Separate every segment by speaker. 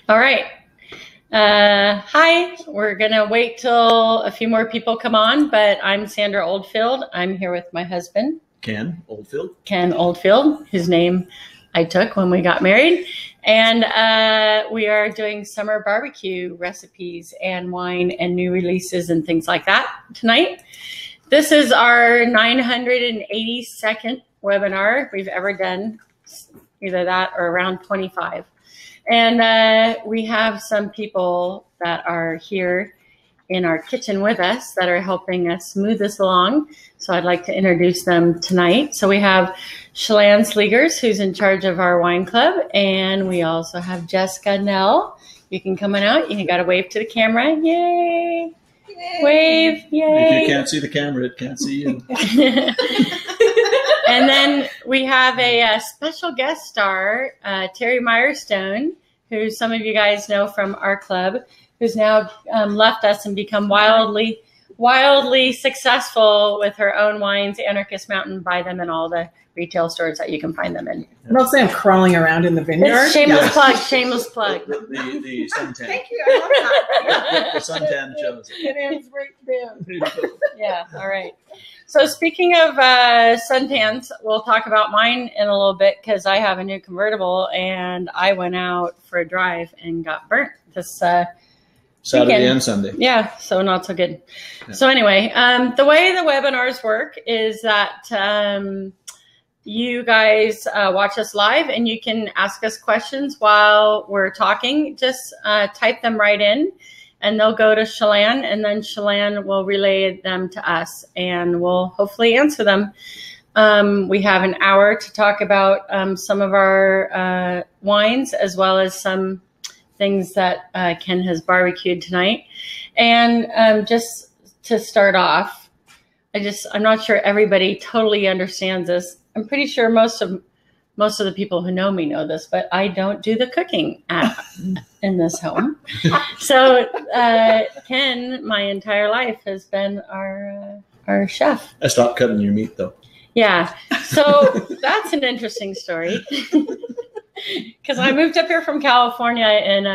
Speaker 1: All right. Hi, we're going to wait till a few more people come on, but I'm Sandra Oldfield. I'm here with my husband,
Speaker 2: Kenn Oldfield.
Speaker 1: Kenn Oldfield, whose name I took when we got married. And we are doing summer barbecue recipes and wine and new releases and things like that tonight. This is our 982nd webinar we've ever done, either that or around 25. And we have some people that are here in our kitchen with us that are helping us move this along. So I'd like to introduce them tonight. So we have Shalane Slegers, who's in charge of our wine club. And we also have Jessica Nell. You can come on out. You got to wave to the camera. Yay. Yay. Wave. Yay.
Speaker 2: If you can't see the camera, it can't see you.
Speaker 1: And then we have a special guest star, Terry Mirestone, who some of you guys know from our club, who's now left us and become wildly successful with her own wines. Anarchist Mountain, buy them in all the retail stores that you can find them in.
Speaker 3: Don't say I'm crawling around in the vineyard.
Speaker 1: It's shameless plug, shameless plug.
Speaker 2: The suntan.
Speaker 3: Thank you. I love that.
Speaker 2: The suntan shows.
Speaker 3: It ends right there.
Speaker 1: Yeah, all right. So speaking of suntans, we'll talk about mine in a little bit because I have a new convertible and I went out for a drive and got burnt this
Speaker 2: Saturday
Speaker 1: weekend.
Speaker 2: and Sunday.
Speaker 1: Yeah, so not so good.
Speaker 2: Yeah.
Speaker 1: So anyway, the way the webinars work is that you guys watch us live and you can ask us questions while we're talking. Just type them right in. And they'll go to Shalane, and then Shalane will relay them to us, and we'll hopefully answer them. We have an hour to talk about some of our wines, as well as some things that Kenn has barbecued tonight. And just to start off, I'm not sure everybody totally understands this. I'm pretty sure most of the people who know me know this, but I don't do the cooking in this home. So Kenn, my entire life, has been our chef.
Speaker 2: I stopped cutting your meat, though.
Speaker 1: Yeah. So that's an interesting story. Because I moved up here from California in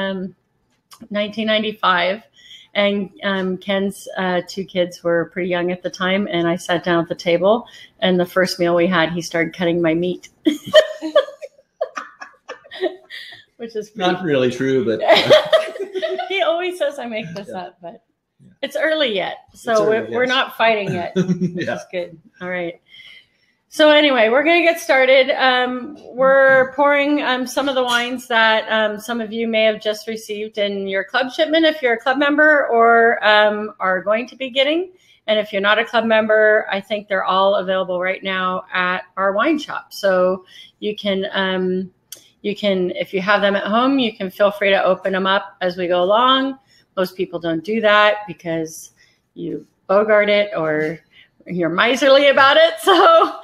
Speaker 1: 1995. And Kenn's two kids were pretty young at the time. And I sat down at the table. And the first meal we had, he started cutting my meat. Which is
Speaker 2: not really true, but
Speaker 1: he always says I make this up, but
Speaker 2: yeah.
Speaker 1: It's early yet, so we're not fighting yet, which
Speaker 2: yeah.
Speaker 1: is good. All right. So anyway, we're going to get started. We're pouring some of the wines that some of you may have just received in your club shipment if you're a club member, or are going to be getting. And if you're not a club member, I think they're all available right now at our wine shop. So you can, if you have them at home, you can feel free to open them up as we go along. Most people don't do that because you bogart it or you're miserly about it. So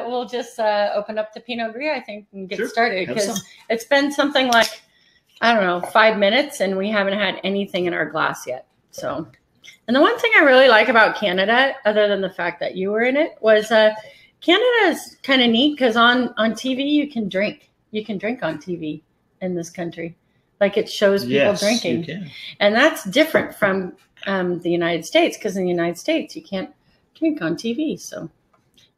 Speaker 1: we'll just open up the Pinot Gris, I think, and get started, because it's been something like, I don't know, 5 minutes and we haven't had anything in our glass yet. So, and the one thing I really like about Canada, other than the fact that you were in it, was Canada is kind of neat because on TV you can drink. You can drink on TV in this country. Like, it shows people drinking. You can. And that's different from the United States, because in the United States you can't drink on TV. So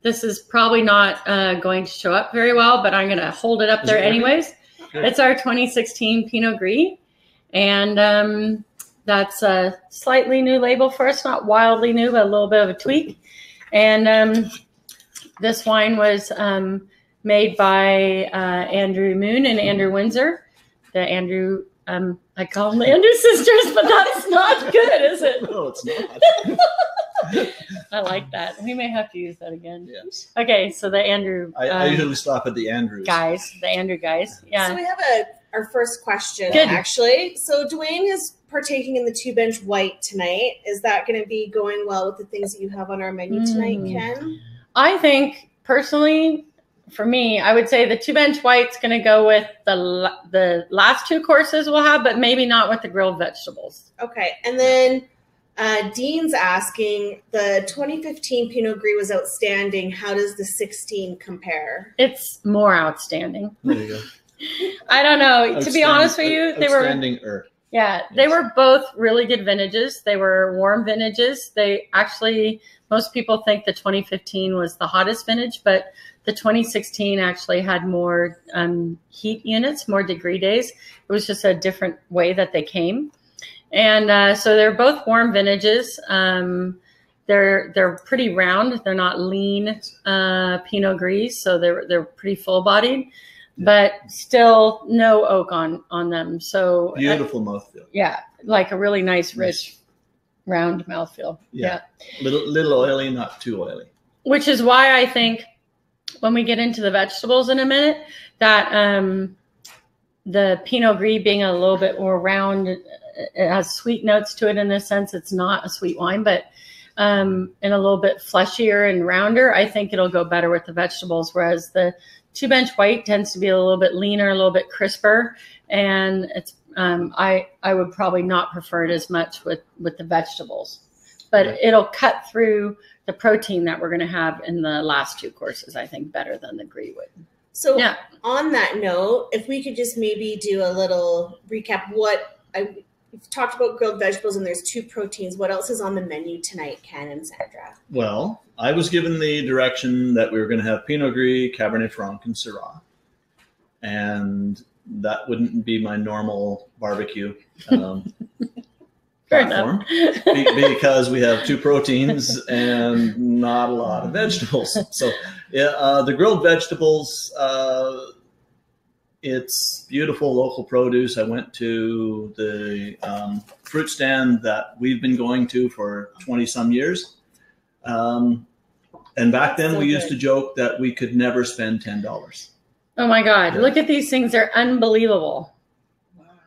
Speaker 1: this is probably not going to show up very well, but I'm going to hold it up there anyways. Okay. It's our 2016 Pinot Gris. And that's a slightly new label for us, not wildly new, but a little bit of a tweak. And this wine was made by Andrew Moon and Andrew Windsor. The Andrew, I call them the Andrew sisters, but that's not good, is it?
Speaker 2: No, it's not.
Speaker 1: I like that. We may have to use that again.
Speaker 2: Yes.
Speaker 1: Okay, so the Andrew.
Speaker 2: I usually stop at the Andrews.
Speaker 1: Guys, the Andrew guys. Yeah.
Speaker 4: So we have our first question,
Speaker 1: Good.
Speaker 4: actually. So Dwayne is partaking in the 2-bench white tonight. Is that going to be going well with the things that you have on our menu tonight, Kenn?
Speaker 1: I think, personally, for me, I would say the 2-bench white's going to go with the last 2 courses we'll have, but maybe not with the grilled vegetables.
Speaker 4: Okay. And then Dean's asking, the 2015 Pinot Gris was outstanding. How does the 16 compare?
Speaker 1: It's more outstanding.
Speaker 2: There you go.
Speaker 1: I don't know. To be honest with you, they were
Speaker 2: Yes.
Speaker 1: they were both really good vintages. They were warm vintages. They actually, most people think the 2015 was the hottest vintage, but the 2016 actually had more heat units, more degree days. It was just a different way that they came. And so they're both warm vintages. They're pretty round. They're not lean Pinot Gris, so they're pretty full bodied, but still no oak on them. So
Speaker 2: beautiful mouthfeel.
Speaker 1: Yeah, like a really nice, rich, round mouthfeel. Yeah,
Speaker 2: little oily, not too oily. Which
Speaker 1: is why I think when we get into the vegetables in a minute, that the Pinot Gris being a little bit more round, it has sweet notes to it in a sense. It's not a sweet wine, but and a little bit fleshier and rounder, I think it'll go better with the vegetables. Whereas the 2-bench white tends to be a little bit leaner, a little bit crisper, and it's I would probably not prefer it as much with the vegetables, but it'll cut through the protein that we're going to have in the last 2 courses, I think, better than the Gris would.
Speaker 4: So on that note, if we could just maybe do a little recap, we've talked about grilled vegetables and there's 2 proteins. What else is on the menu tonight, Ken and Sandra?
Speaker 2: Well, I was given the direction that we were going to have Pinot Gris, Cabernet Franc, and Syrah. And that wouldn't be my normal barbecue platform because we have 2 proteins and not a lot of vegetables. So the grilled vegetables, it's beautiful local produce. I went to the fruit stand that we've been going to for 20 some years. And back then we used to joke that we could never spend $10.
Speaker 1: Oh my God. Look at these things. They're unbelievable.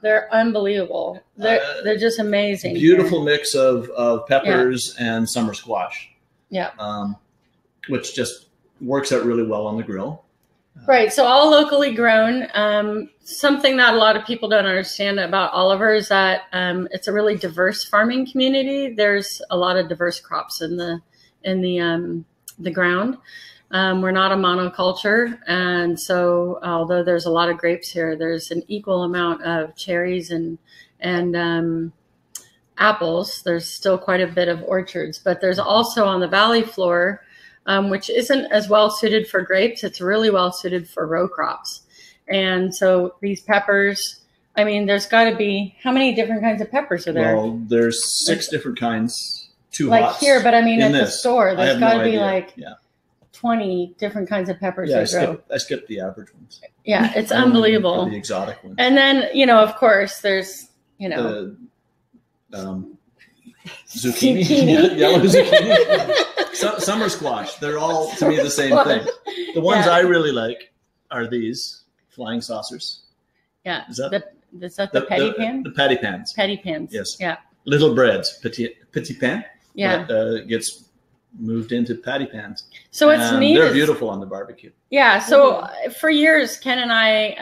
Speaker 1: They're unbelievable. They're just amazing.
Speaker 2: Beautiful mix of peppers and summer squash.
Speaker 1: Yeah.
Speaker 2: Which just works out really well on the grill.
Speaker 1: Right. So all locally grown. Something that a lot of people don't understand about Oliver is that it's a really diverse farming community. There's a lot of diverse crops in the ground. We're not a monoculture. And so although there's a lot of grapes here, there's an equal amount of cherries and apples. There's still quite a bit of orchards, but there's also on the valley floor, which isn't as well suited for grapes. It's really well suited for row crops. And so these peppers, I mean, there's got to be, how many different kinds of peppers are there?
Speaker 2: Well, there's 6 different kinds, 2
Speaker 1: like
Speaker 2: hots
Speaker 1: here, but I mean, at the store, there's got to be
Speaker 2: idea.
Speaker 1: like 20 different kinds of peppers.
Speaker 2: Yeah, I skipped the average ones.
Speaker 1: Yeah, it's unbelievable.
Speaker 2: The exotic ones.
Speaker 1: And then, of course, there's,
Speaker 2: the zucchini. Yellow zucchini. Summer squash. They're all, to me, the same thing. The ones I really like are these flying saucers.
Speaker 1: Yeah.
Speaker 2: Is that
Speaker 1: the patty pan?
Speaker 2: The patty pans.
Speaker 1: Patty pans.
Speaker 2: Yes.
Speaker 1: Yeah.
Speaker 2: Little breads. Petit pan.
Speaker 1: Yeah.
Speaker 2: That gets moved into patty pans.
Speaker 1: So it's neat.
Speaker 2: They're beautiful on the barbecue.
Speaker 1: Yeah. So for years, Ken and I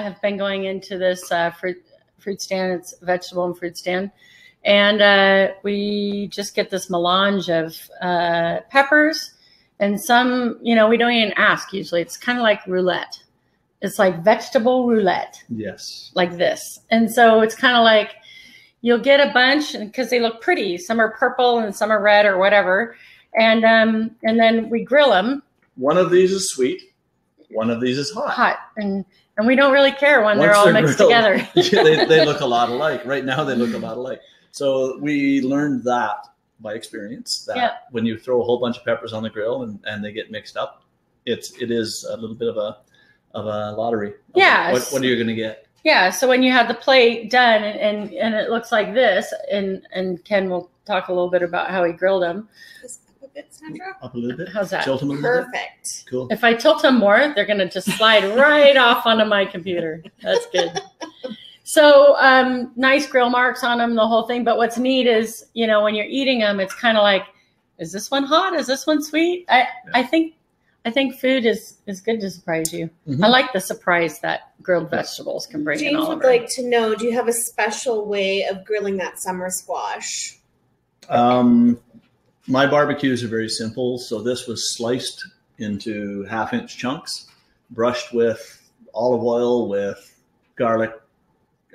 Speaker 1: have been going into this fruit stand. It's a vegetable and fruit stand. And we just get this melange of peppers and some, we don't even ask usually. It's kind of like roulette. It's like vegetable roulette.
Speaker 2: Yes.
Speaker 1: Like this. And so it's kind of like you'll get a bunch because they look pretty. Some are purple and some are red or whatever. And then we grill them.
Speaker 2: One of these is sweet. One of these is hot.
Speaker 1: And we don't really care when they're all mixed together.
Speaker 2: they look a lot alike. Right now they look a lot alike. So we learned that by experience, that when you throw a whole bunch of peppers on the grill and they get mixed up, it is a little bit of a lottery.
Speaker 1: Yeah.
Speaker 2: What are you going to get?
Speaker 1: Yeah. So when you have the plate done and it looks like this, and Ken will talk a little bit about how he grilled them.
Speaker 4: Up a bit, Sandra?
Speaker 2: Up a little bit.
Speaker 1: How's that?
Speaker 2: Tilt them a little bit.
Speaker 4: Perfect.
Speaker 2: Cool.
Speaker 1: If I tilt them more, they're going to just slide right off onto my computer. That's good. So nice grill marks on them, the whole thing. But what's neat is, when you're eating them, it's kind of like, is this one hot? Is this one sweet? I think food is good to surprise you. Mm-hmm. I like the surprise that grilled vegetables can bring in.
Speaker 4: James would like to know, do you have a special way of grilling that summer squash?
Speaker 2: My barbecues are very simple. So this was sliced into 1/2-inch chunks, brushed with olive oil with garlic,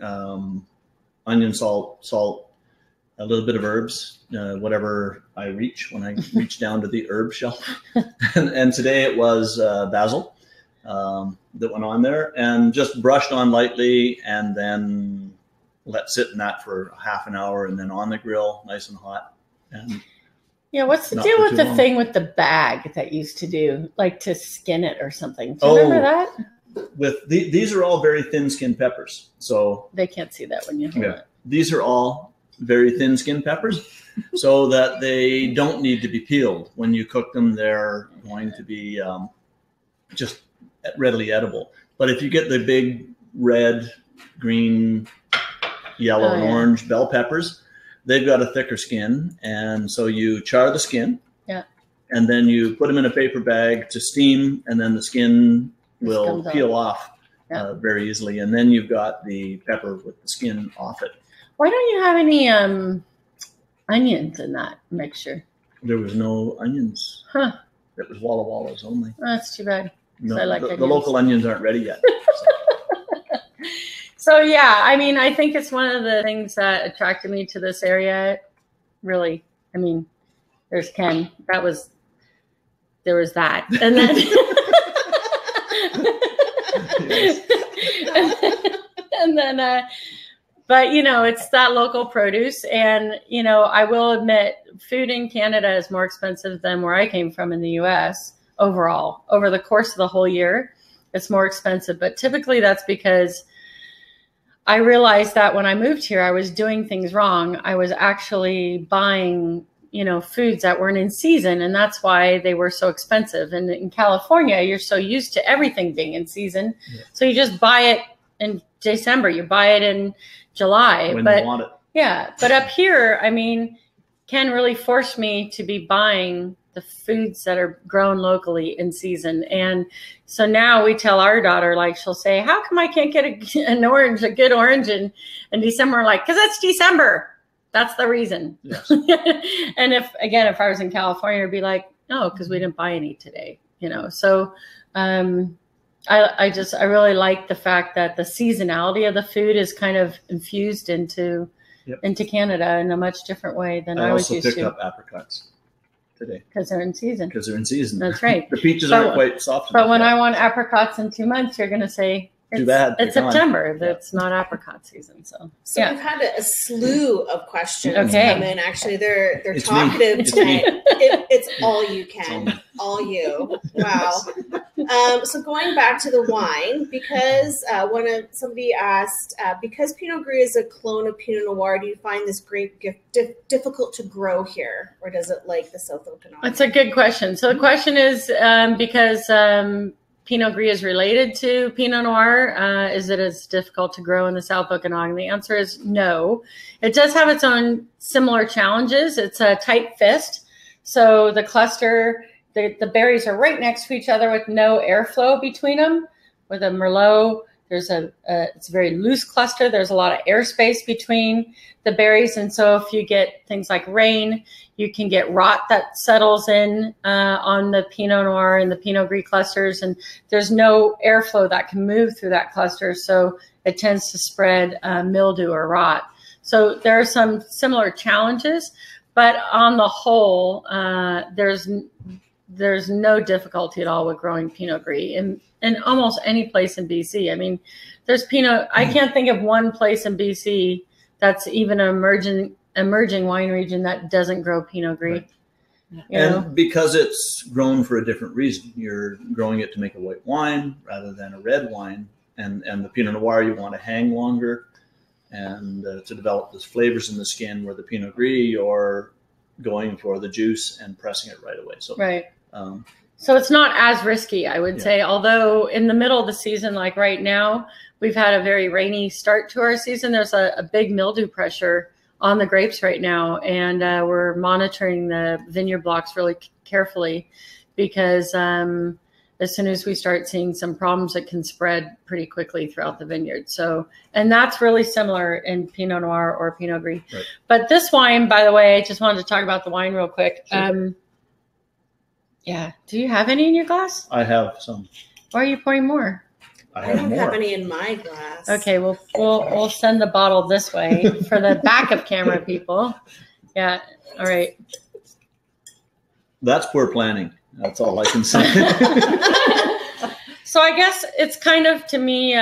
Speaker 2: onion, salt, a little bit of herbs, whatever I reach when I reach down to the herb shelf. and today it was basil that went on there, and just brushed on lightly, and then let sit in that for half an hour, and then on the grill, nice and hot. And
Speaker 1: yeah, what's the deal with the thing with the bag that used to do, like to skin it or something? Do you remember that?
Speaker 2: With these are all very thin-skinned peppers, so
Speaker 1: they can't see that when you hold it.
Speaker 2: These are all very thin-skinned peppers, so that they don't need to be peeled. When you cook them, they're going to be just readily edible. But if you get the big red, green, yellow, and orange bell peppers, they've got a thicker skin, and so you char the skin, and then you put them in a paper bag to steam, and then the skin will peel off very easily, and then you've got the pepper with the skin off it.
Speaker 1: Why don't you have any onions in that mixture?
Speaker 2: There was no onions.
Speaker 1: Huh.
Speaker 2: It was Walla Wallas only.
Speaker 1: Oh, that's too bad.
Speaker 2: No,
Speaker 1: I like
Speaker 2: the local onions aren't ready yet.
Speaker 1: So yeah, I mean, I think it's one of the things that attracted me to this area. Really, I mean, there's Kenn. There was that, and then, and then, but you know, it's that local produce, and you know, I will admit, food in Canada is more expensive than where I came from in the U.S. overall. Over the course of the whole year, it's more expensive, but typically that's because I realized that when I moved here, I was doing things wrong. I was actually buying, you know, foods that weren't in season, and that's why they were so expensive. And in California, you're so used to everything being in season. Yeah. So you just buy it in December, you buy it in July.
Speaker 2: When you want it.
Speaker 1: Yeah. But up here, I mean, Kenn really forced me to be buying the foods that are grown locally in season. And so now we tell our daughter, like, she'll say, how come I can't get a good orange in December? Like, because it's December. That's the reason. Yes. And if I was in California, I'd be like, no, because we didn't buy any today, you know? So I really like the fact that the seasonality of the food is kind of infused into Canada in a much different way than I was used to.
Speaker 2: I also picked up apricots today.
Speaker 1: Because they're in season. That's right.
Speaker 2: The peaches aren't quite soft enough.
Speaker 1: But when I want apricots in 2 months, you're going to say,
Speaker 2: too bad.
Speaker 1: It's September. That's not apricot season. So
Speaker 4: we've had a slew of questions come in. Actually, they're talkative tonight. It's all you, Kenn. All you. Wow. So going back to the wine, because somebody asked, because Pinot Gris is a clone of Pinot Noir, do you find this grape difficult to grow here, or does it like the South Okanagan?
Speaker 1: That's a good question. So the question is because Pinot Gris is related to Pinot Noir. Is it as difficult to grow in the South Okanagan? The answer is no. It does have its own similar challenges. It's a tight fist. So the cluster, the berries are right next to each other with no airflow between them. With a Merlot, it's a very loose cluster. There's a lot of airspace between the berries. And so if you get things like rain, you can get rot that settles in on the Pinot Noir and the Pinot Gris clusters, and there's no airflow that can move through that cluster, so it tends to spread mildew or rot. So there are some similar challenges, but on the whole, there's no difficulty at all with growing Pinot Gris in almost any place in BC. I mean, there's Pinot. I can't think of one place in BC that's even an emerging wine region that doesn't grow Pinot Gris.
Speaker 2: Right. And because it's grown for a different reason. You're growing it to make a white wine rather than a red wine. And the Pinot Noir, you want to hang longer and to develop those flavors in the skin, where the Pinot Gris, you're going for the juice and pressing it right away. So,
Speaker 1: right. So it's not as risky, I would say, although in the middle of the season, like right now, we've had a very rainy start to our season. There's a big mildew pressure on the grapes right now, and we're monitoring the vineyard blocks really carefully, because as soon as we start seeing some problems, it can spread pretty quickly throughout the vineyard. So, and that's really similar in Pinot Noir or Pinot Gris. Right. But this wine, by the way, I just wanted to talk about the wine real quick. Sure. Yeah. Do you have any in your glass?
Speaker 2: I have some.
Speaker 1: Why are you pouring more?
Speaker 4: I don't have any in my glass.
Speaker 1: Okay, we'll send the bottle this way for the backup camera people. Yeah. All right.
Speaker 2: That's poor planning. That's all I can say.
Speaker 1: So I guess it's kind of, to me,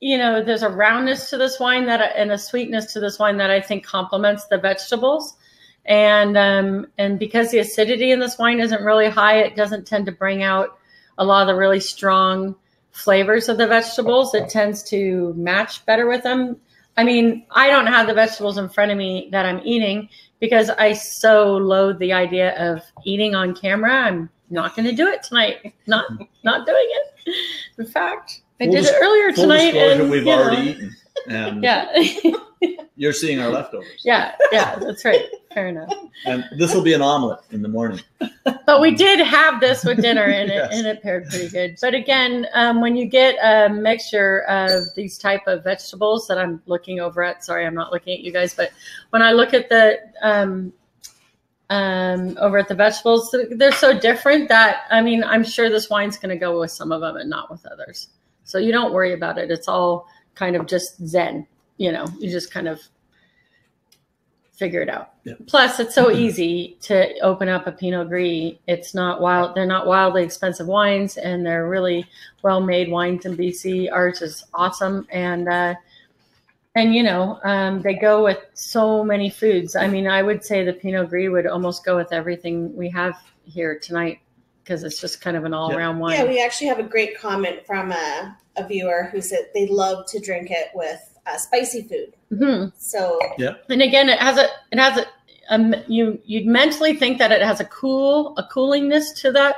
Speaker 1: there's a roundness to this wine and a sweetness to this wine that I think complements the vegetables. And because the acidity in this wine isn't really high, it doesn't tend to bring out a lot of the really strong flavors of the vegetables. It tends to match better with them. I mean, I don't have the vegetables in front of me that I'm eating because I so loathe the idea of eating on camera. I'm not going to do it tonight. Not doing it. In fact, I did it earlier tonight.
Speaker 2: And we've already eaten. And
Speaker 1: yeah.
Speaker 2: You're seeing our leftovers.
Speaker 1: Yeah, that's right. Fair enough.
Speaker 2: And this will be an omelet in the morning.
Speaker 1: But we did have this with dinner, and
Speaker 2: Yes.
Speaker 1: it paired pretty good. But again, when you get a mixture of these type of vegetables that I'm looking over at, sorry, I'm not looking at you guys, but when I look at the over at the vegetables, they're so different that, I mean, I'm sure this wine's going to go with some of them and not with others. So you don't worry about it. It's all kind of just zen. You just kind of figure it out.
Speaker 2: Yeah.
Speaker 1: Plus, it's so easy to open up a Pinot Gris. It's not wild. They're not wildly expensive wines, and they're really well-made wines in BC. Ours is awesome. And they go with so many foods. I mean, I would say the Pinot Gris would almost go with everything we have here tonight because it's just kind of an all-around wine.
Speaker 4: Yeah, we actually have a great comment from a viewer who said they love to drink it with spicy food.
Speaker 1: Mm-hmm.
Speaker 4: So
Speaker 2: yeah,
Speaker 1: and again, you'd mentally think that it has a coolingness to that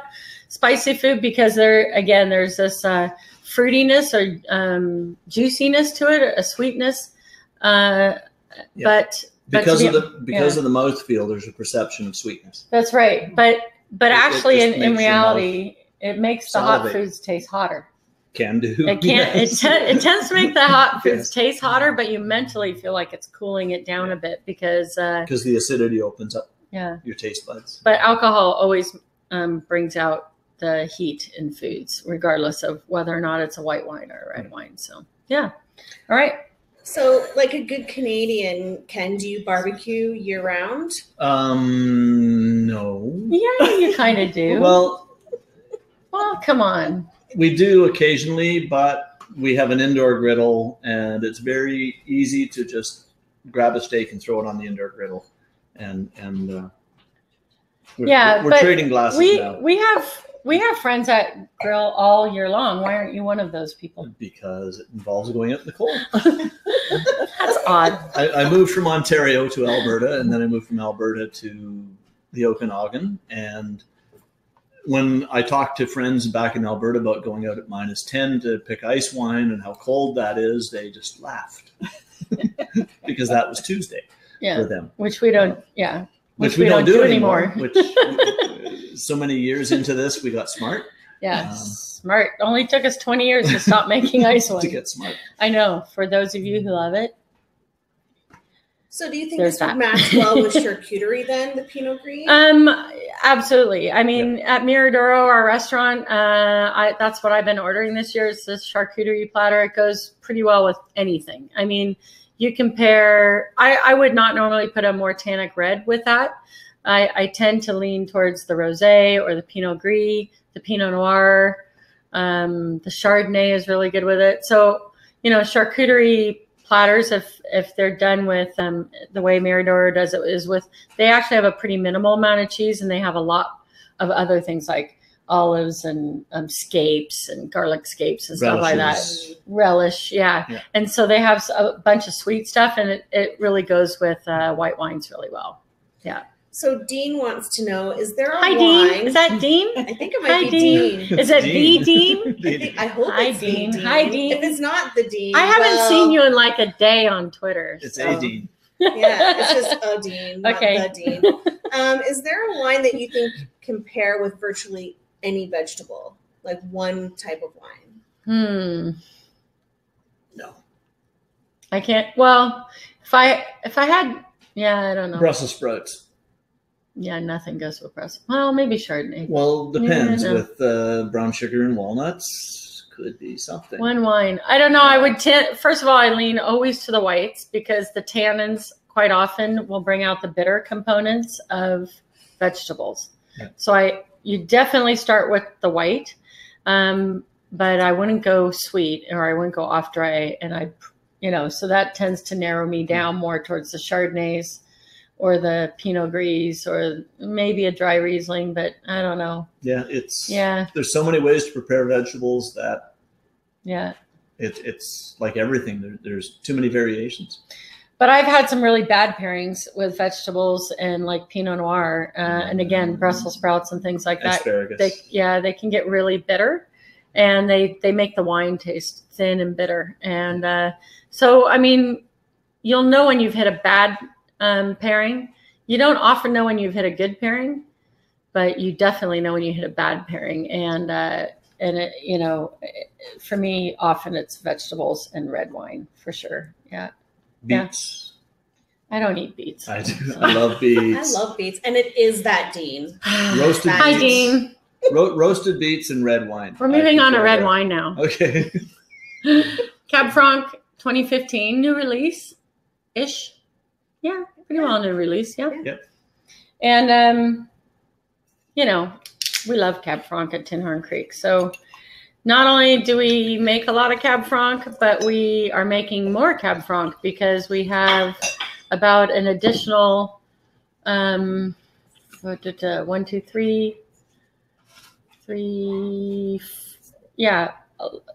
Speaker 1: spicy food because there's this fruitiness or juiciness to it, a sweetness. But
Speaker 2: because of the mouthfeel, there's a perception of sweetness.
Speaker 1: That's right. But actually, in reality, it makes the hot
Speaker 2: salivate.
Speaker 1: Foods taste hotter.
Speaker 2: Can do.
Speaker 1: It can't.
Speaker 2: Yes.
Speaker 1: It tends to make the hot foods
Speaker 2: Yes.
Speaker 1: taste hotter, but you mentally feel like it's cooling it down a bit because
Speaker 2: the acidity opens up your taste buds.
Speaker 1: But alcohol always brings out the heat in foods, regardless of whether or not it's a white wine or a red wine. So yeah, all right.
Speaker 4: So, like a good Canadian, Ken, do you barbecue year round?
Speaker 2: No.
Speaker 1: Yeah, you kind of do.
Speaker 2: Well,
Speaker 1: come on.
Speaker 2: We do occasionally, but we have an indoor griddle, and it's very easy to just grab a steak and throw it on the indoor griddle. And we're trading glasses now.
Speaker 1: We have friends that grill all year long. Why aren't you one of those people?
Speaker 2: Because it involves going out in the cold.
Speaker 1: That's odd.
Speaker 2: I moved from Ontario to Alberta, and then I moved from Alberta to the Okanagan. And when I talked to friends back in Alberta about going out at -10 to pick ice wine and how cold that is, they just laughed because that was Tuesday for them.
Speaker 1: Which we don't,
Speaker 2: which we don't do anymore. Which so many years into this, we got smart.
Speaker 1: Yeah, smart. Only took us 20 years to stop making ice wine.
Speaker 2: To get smart.
Speaker 1: I know. For those of you who love it.
Speaker 4: So do you think this would match well with charcuterie then, the Pinot Gris?
Speaker 1: Absolutely. I mean, at Miradoro, our restaurant, that's what I've been ordering this year is this charcuterie platter. It goes pretty well with anything. I mean, you compare, I would not normally put a more tannic red with that. I tend to lean towards the Rosé or the Pinot Gris, the Pinot Noir. The Chardonnay is really good with it. So, charcuterie platters, if they're done with the way Miradoro does it, is with, they actually have a pretty minimal amount of cheese, and they have a lot of other things like olives and scapes and garlic scapes and stuff like that. Relish, yeah. And so they have a bunch of sweet stuff, and it really goes with white wines really well. Yeah.
Speaker 4: So Dean wants to know, is there a
Speaker 1: wine?
Speaker 4: Dean.
Speaker 1: Is that Dean?
Speaker 4: I think it might be Dean.
Speaker 1: Is it the Dean?
Speaker 4: I hope it's
Speaker 1: Dean.
Speaker 4: Dean.
Speaker 1: Hi, Dean.
Speaker 4: If it's not the Dean,
Speaker 1: I haven't seen you in like a day on Twitter.
Speaker 2: It's a Dean.
Speaker 4: Yeah, it's just a Dean, not
Speaker 1: Okay.
Speaker 4: the Dean. Is there a wine that you think can pair with virtually any vegetable, like one type of wine?
Speaker 2: No.
Speaker 1: I can't. Well, if I had, I don't know.
Speaker 2: Brussels sprouts.
Speaker 1: Yeah, nothing goes with Brussels. Well, maybe Chardonnay.
Speaker 2: Well, depends.
Speaker 1: Yeah.
Speaker 2: With brown sugar and walnuts, could be something.
Speaker 1: One wine. I don't know. I would first of all, I lean always to the whites because the tannins quite often will bring out the bitter components of vegetables. Yeah. So you definitely start with the white, but I wouldn't go sweet or I wouldn't go off dry. And so that tends to narrow me down more towards the Chardonnays or the Pinot Gris or maybe a dry Riesling, but I don't know.
Speaker 2: Yeah, there's so many ways to prepare vegetables that it's like everything. There's too many variations.
Speaker 1: But I've had some really bad pairings with vegetables and like Pinot Noir, and again, Brussels sprouts and things like that.
Speaker 2: Asparagus.
Speaker 1: They can get really bitter, and they make the wine taste thin and bitter. And so, I mean, you'll know when you've hit a bad pairing. You don't often know when you've hit a good pairing, but you definitely know when you hit a bad pairing. And for me, often it's vegetables and red wine for sure. Yeah.
Speaker 2: Beets.
Speaker 1: Yeah. I don't eat beets.
Speaker 2: I do. I love beets.
Speaker 4: I love beets, and it is that Dean.
Speaker 2: Roasted
Speaker 1: Hi,
Speaker 2: beets.
Speaker 1: Dean.
Speaker 2: Roasted beets and red wine.
Speaker 1: We're moving on to red wine now.
Speaker 2: Okay.
Speaker 1: Cab Franc 2015 new release ish. Yeah, pretty well new release. Yeah.
Speaker 2: Yep.
Speaker 1: And we love Cab Franc at Tin Horn Creek. So not only do we make a lot of Cab Franc, but we are making more Cab Franc because we have about an additional 1, 2, 3,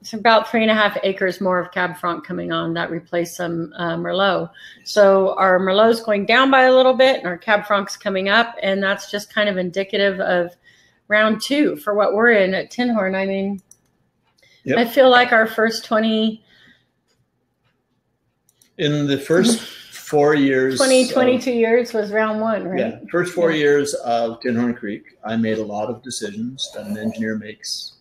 Speaker 1: it's about 3.5 acres more of Cab Franc coming on that replaced some Merlot. So our Merlot's going down by a little bit and our Cab Franc's coming up, and that's just kind of indicative of round 2 for what we're in at Tin Horn. I mean, yep. I feel like our first 22 years was round 1, right?
Speaker 2: Yeah, first 4 years of Tin Horn Creek, I made a lot of decisions that an engineer makes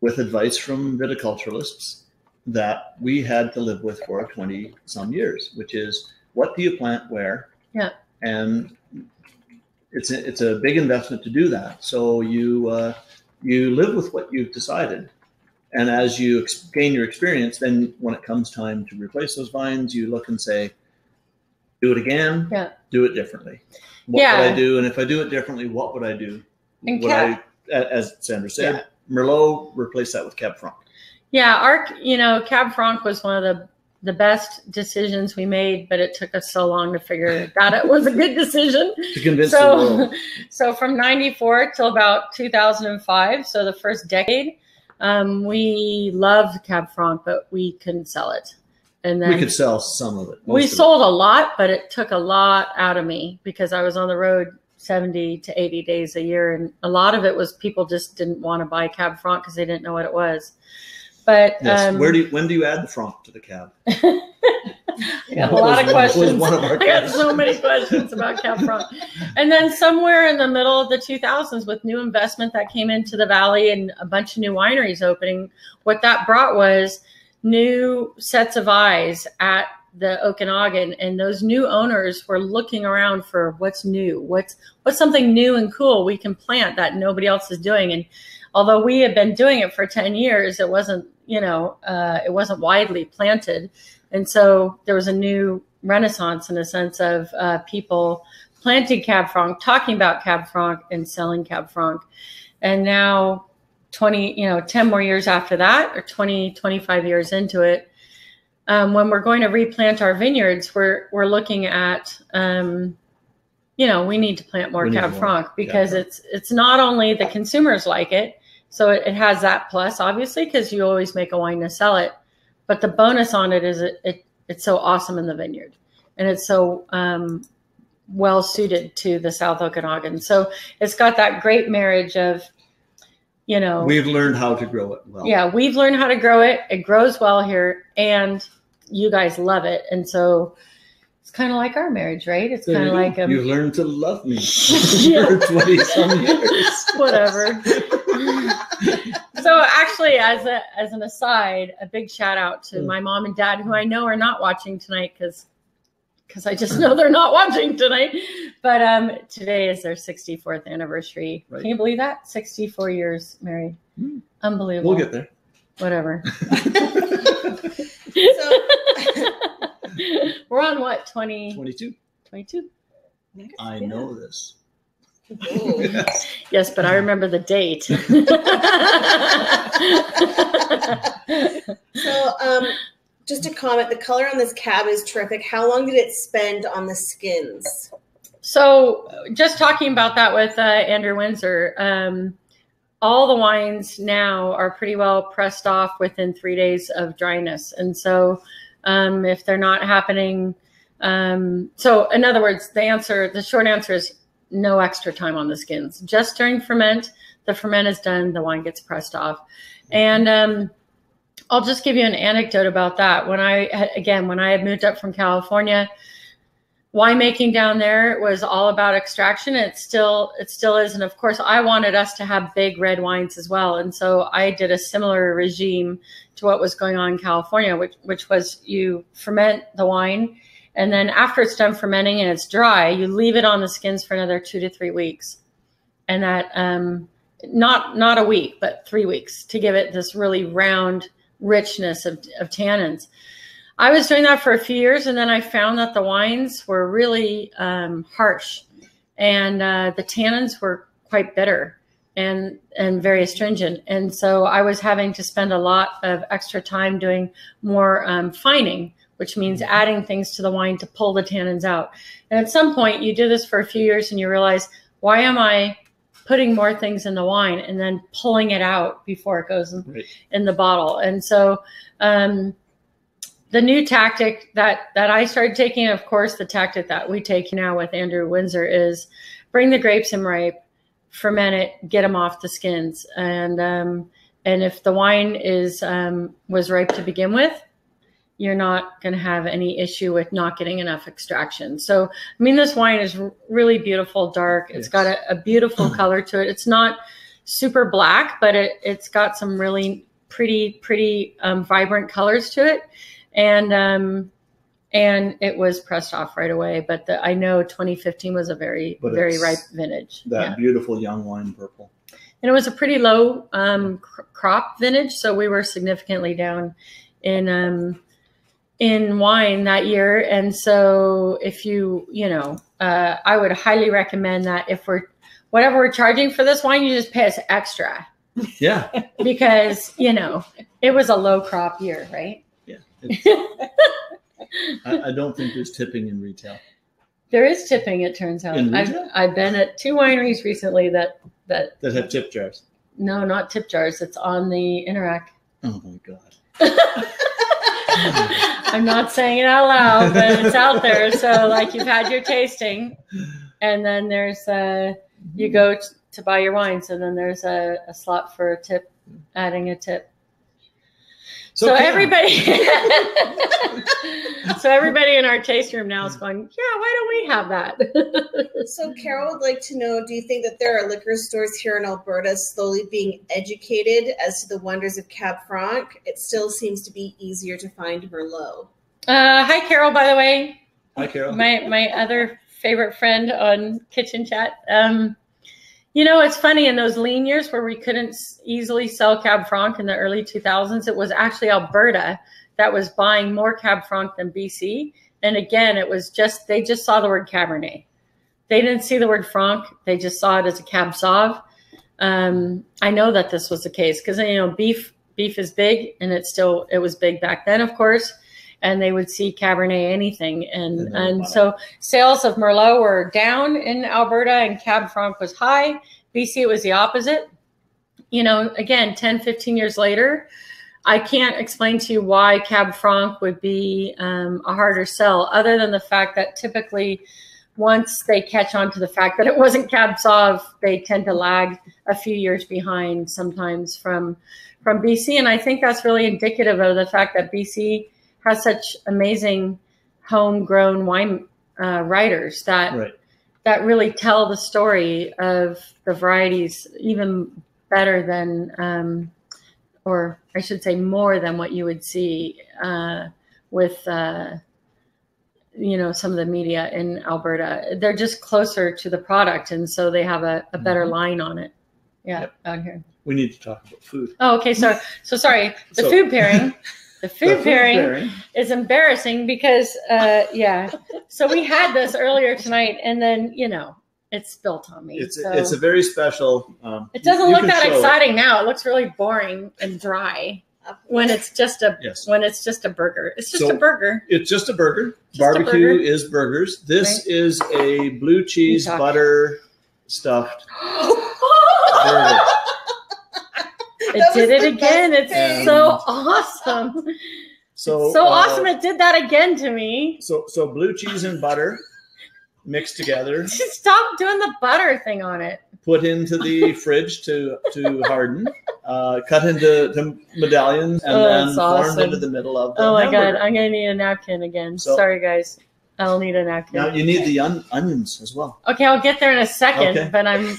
Speaker 2: with advice from viticulturalists that we had to live with for 20 some years, which is what do you plant where?
Speaker 1: Yeah.
Speaker 2: And it's a big investment to do that. So you live with what you've decided. And as you gain your experience, then when it comes time to replace those vines, you look and say, do it again, do it differently. What would I do? And if I do it differently, what would I do? As Sandra said, Merlot, replace that with Cab Franc.
Speaker 1: Yeah, Cab Franc was one of the best decisions we made, but it took us so long to figure that it was a good decision.
Speaker 2: To convince the world.
Speaker 1: So from 94 till about 2005, so the first decade, we loved Cab Franc, but we couldn't sell it. And then
Speaker 2: we could sell some of it.
Speaker 1: We sold a lot, but it took a lot out of me because I was on the road 70 to 80 days a year. And a lot of it was people just didn't want to buy Cab Franc because they didn't know what it was. But
Speaker 2: yes. When do you add the Franc to the Cab?
Speaker 1: A lot of questions. I got so many questions about Cab Franc. And then somewhere in the middle of the 2000s with new investment that came into the valley and a bunch of new wineries opening, what that brought was new sets of eyes at the Okanagan, and those new owners were looking around for what's new, what's something new and cool we can plant that nobody else is doing. And although we had been doing it for 10 years, it wasn't widely planted. And so there was a new renaissance in a sense of people planting Cab Franc, talking about Cab Franc and selling Cab Franc. And now 10 more years after that, or 25 years into it, when we're going to replant our vineyards, we're looking at, we need to plant more Cab Franc because it's not only the consumers like it, so it has that plus, obviously, because you always make a wine to sell it. But the bonus on it is it's so awesome in the vineyard, and it's so well suited to the South Okanagan. So it's got that great marriage of,
Speaker 2: we've learned how to grow it well.
Speaker 1: Yeah, we've learned how to grow it. It grows well here, and you guys love it. And so it's kind of like our marriage, right? It's kind of like
Speaker 2: you've learned to love me for 20 some years.
Speaker 1: Whatever. So actually, as an aside, a big shout out to my mom and dad, who I know are not watching tonight because because I just know they're not watching tonight. But today is their 64th anniversary. Right. Can you believe that? 64 years married. Unbelievable.
Speaker 2: We'll get there.
Speaker 1: Whatever.
Speaker 4: So
Speaker 1: we're on what? 22?
Speaker 2: I know this.
Speaker 1: Yes, but I remember the date.
Speaker 4: So, just a comment, the color on this cab is terrific. How long did it spend on the skins?
Speaker 1: So just talking about that with Andrew Windsor, all the wines now are pretty well pressed off within 3 days of dryness. And so if they're not happening, so in other words, the short answer is no extra time on the skins. Just during ferment, the ferment is done, the wine gets pressed off. And I'll just give you an anecdote about that. When I had moved up from California, winemaking down there was all about extraction. It still is. And of course, I wanted us to have big red wines as well. And so I did a similar regime to what was going on in California, which was you ferment the wine. And then after it's done fermenting and it's dry, you leave it on the skins for another 2 to 3 weeks. And that, not a week, but 3 weeks to give it this really round richness of tannins. I was doing that for a few years, and then I found that the wines were really harsh, and the tannins were quite bitter and very astringent. And so I was having to spend a lot of extra time doing more fining, which means adding things to the wine to pull the tannins out. And at some point, you do this for a few years, and you realize, why am I putting more things in the wine and then pulling it out before it goes in the bottle? And so the new tactic that I started taking, of course, the tactic that we take now with Andrew Windsor, is bring the grapes in ripe, ferment it, get them off the skins. And if the wine was ripe to begin with, you're not going to have any issue with not getting enough extraction. So, I mean, this wine is really beautiful, dark. It's got a beautiful color to it. It's not super black, but it's got some really pretty vibrant colors to it. And it was pressed off right away. But I know 2015 was a very ripe vintage.
Speaker 2: That beautiful young wine purple.
Speaker 1: And it was a pretty low crop vintage. So we were significantly down in wine that year. And so if I would highly recommend that whatever we're charging for this wine, you just pay us extra.
Speaker 2: Yeah.
Speaker 1: Because, it was a low crop year, right?
Speaker 2: Yeah. I don't think there's tipping in retail.
Speaker 1: There is tipping, it turns out. I've been at 2 wineries recently that
Speaker 2: have tip jars.
Speaker 1: No, not tip jars. It's on the Interac.
Speaker 2: Oh my God.
Speaker 1: I'm not saying it out loud, but it's out there. So like you've had your tasting, and then there's you go to buy your wines, and then there's a slot for a tip, adding a tip. So everybody, in our tasting room now is going, yeah, why don't we have that?
Speaker 4: So Carol would like to know, do you think that there are liquor stores here in Alberta slowly being educated as to the wonders of Cab Franc? It still seems to be easier to find Merlot.
Speaker 1: Hi, Carol, by the way.
Speaker 2: Hi, Carol.
Speaker 1: My other favorite friend on Kitchen Chat. It's funny, in those lean years where we couldn't easily sell Cab Franc in the early 2000s, it was actually Alberta that was buying more Cab Franc than BC. And again, they just saw the word Cabernet. They didn't see the word Franc. They just saw it as a Cab Sauv. I know that this was the case because, beef is big, and it was big back then, of course. And they would see Cabernet anything. And so sales of Merlot were down in Alberta and Cab Franc was high. BC, it was the opposite. Again, 10, 15 years later, I can't explain to you why Cab Franc would be a harder sell, other than the fact that typically once they catch on to the fact that it wasn't Cab Sauv, they tend to lag a few years behind sometimes from BC. And I think that's really indicative of the fact that BC has such amazing homegrown wine writers that really tell the story of the varieties even better than, or I should say more than what you would see with some of the media in Alberta. They're just closer to the product, and so they have a better line on it. Yeah, out here.
Speaker 2: We need to talk about food.
Speaker 1: Oh, okay. So sorry. The food pairing. The food pairing is embarrassing because, So we had this earlier tonight, and then it spilt on me.
Speaker 2: It's a very special.
Speaker 1: It doesn't look that exciting now. It looks really boring and dry when it's just a burger. It's just a burger.
Speaker 2: It's just a burger. Barbecue is burgers. This is a blue cheese butter stuffed burger.
Speaker 1: It did it again. It's so awesome. So awesome. It did that again to me.
Speaker 2: So blue cheese and butter mixed together.
Speaker 1: Stop doing the butter thing on it.
Speaker 2: Put into the fridge to harden. Cut into medallions and then formed into the middle of the hamburger.
Speaker 1: God, I'm gonna need a napkin again. Sorry guys, I'll need a napkin.
Speaker 2: Now you need the onions as well.
Speaker 1: Okay, I'll get there in a second, but I'm.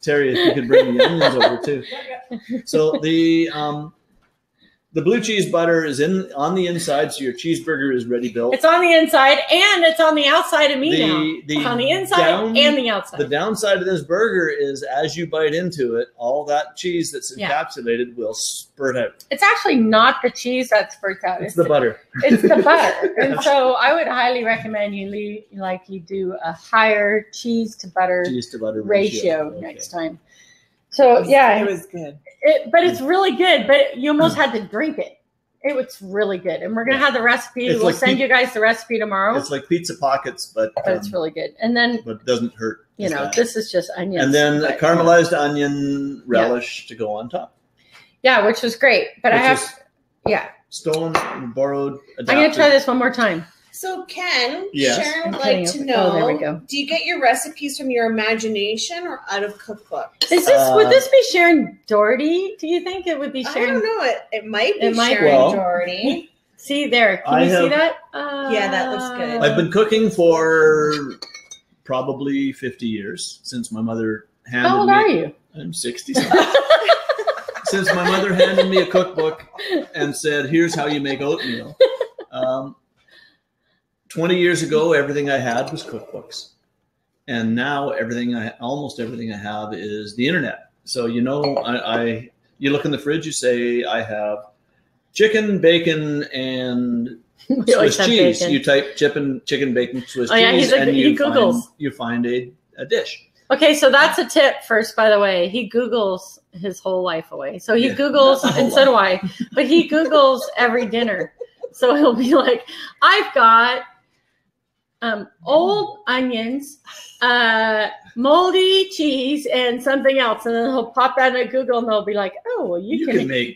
Speaker 2: Terry, if you could bring the onions over too. So the blue cheese butter is on the inside, so your cheeseburger is ready built.
Speaker 1: It's on the inside and it's on the outside of me now. It's on the inside and the outside.
Speaker 2: The downside of this burger is as you bite into it, all that cheese that's encapsulated will spurt out.
Speaker 1: It's actually not the cheese that spurts out.
Speaker 2: It's the butter.
Speaker 1: It's the butter. And so I would highly recommend you do a higher cheese to butter ratio next time. So
Speaker 3: it was good.
Speaker 1: But it's really good. But you almost had to drink it. It was really good, and we're gonna have the recipe. We'll send you guys the recipe tomorrow.
Speaker 2: It's like pizza pockets, but
Speaker 1: it's really good. And then,
Speaker 2: but it doesn't hurt.
Speaker 1: This is just onions,
Speaker 2: and then a caramelized onion relish to go on top.
Speaker 1: Yeah, which was great. But
Speaker 2: stolen, borrowed. Adapted.
Speaker 1: I'm gonna try this one more time.
Speaker 4: So, Ken,
Speaker 2: yes.
Speaker 4: Sharon would like to know,
Speaker 1: there we go.
Speaker 4: Do you get your recipes from your imagination or out of cookbooks?
Speaker 1: Would this be Sharon Doherty? Do you think it would be Sharon?
Speaker 4: I don't know. It might be Sharon Doherty.
Speaker 1: See there. Can you see that?
Speaker 4: Yeah, that looks good.
Speaker 2: I've been cooking for probably 50 years since my mother handed me.
Speaker 1: How old are you?
Speaker 2: I'm 60. Since my mother handed me a cookbook and said, "Here's how you make oatmeal." 20 years ago, everything I had was cookbooks. And now almost everything I have is the internet. So, you look in the fridge, you say, I have chicken, bacon, and Swiss cheese.
Speaker 1: Bacon.
Speaker 2: You type chicken, bacon, Swiss cheese, and you find a dish.
Speaker 1: Okay, so that's a tip first, by the way. He Googles his whole life away. So he Googles, and so do I, but he Googles every dinner. So he'll be like, I've got old onions, moldy cheese, and something else, and then he'll pop that into Google, and they'll be like, "Oh, well, you can make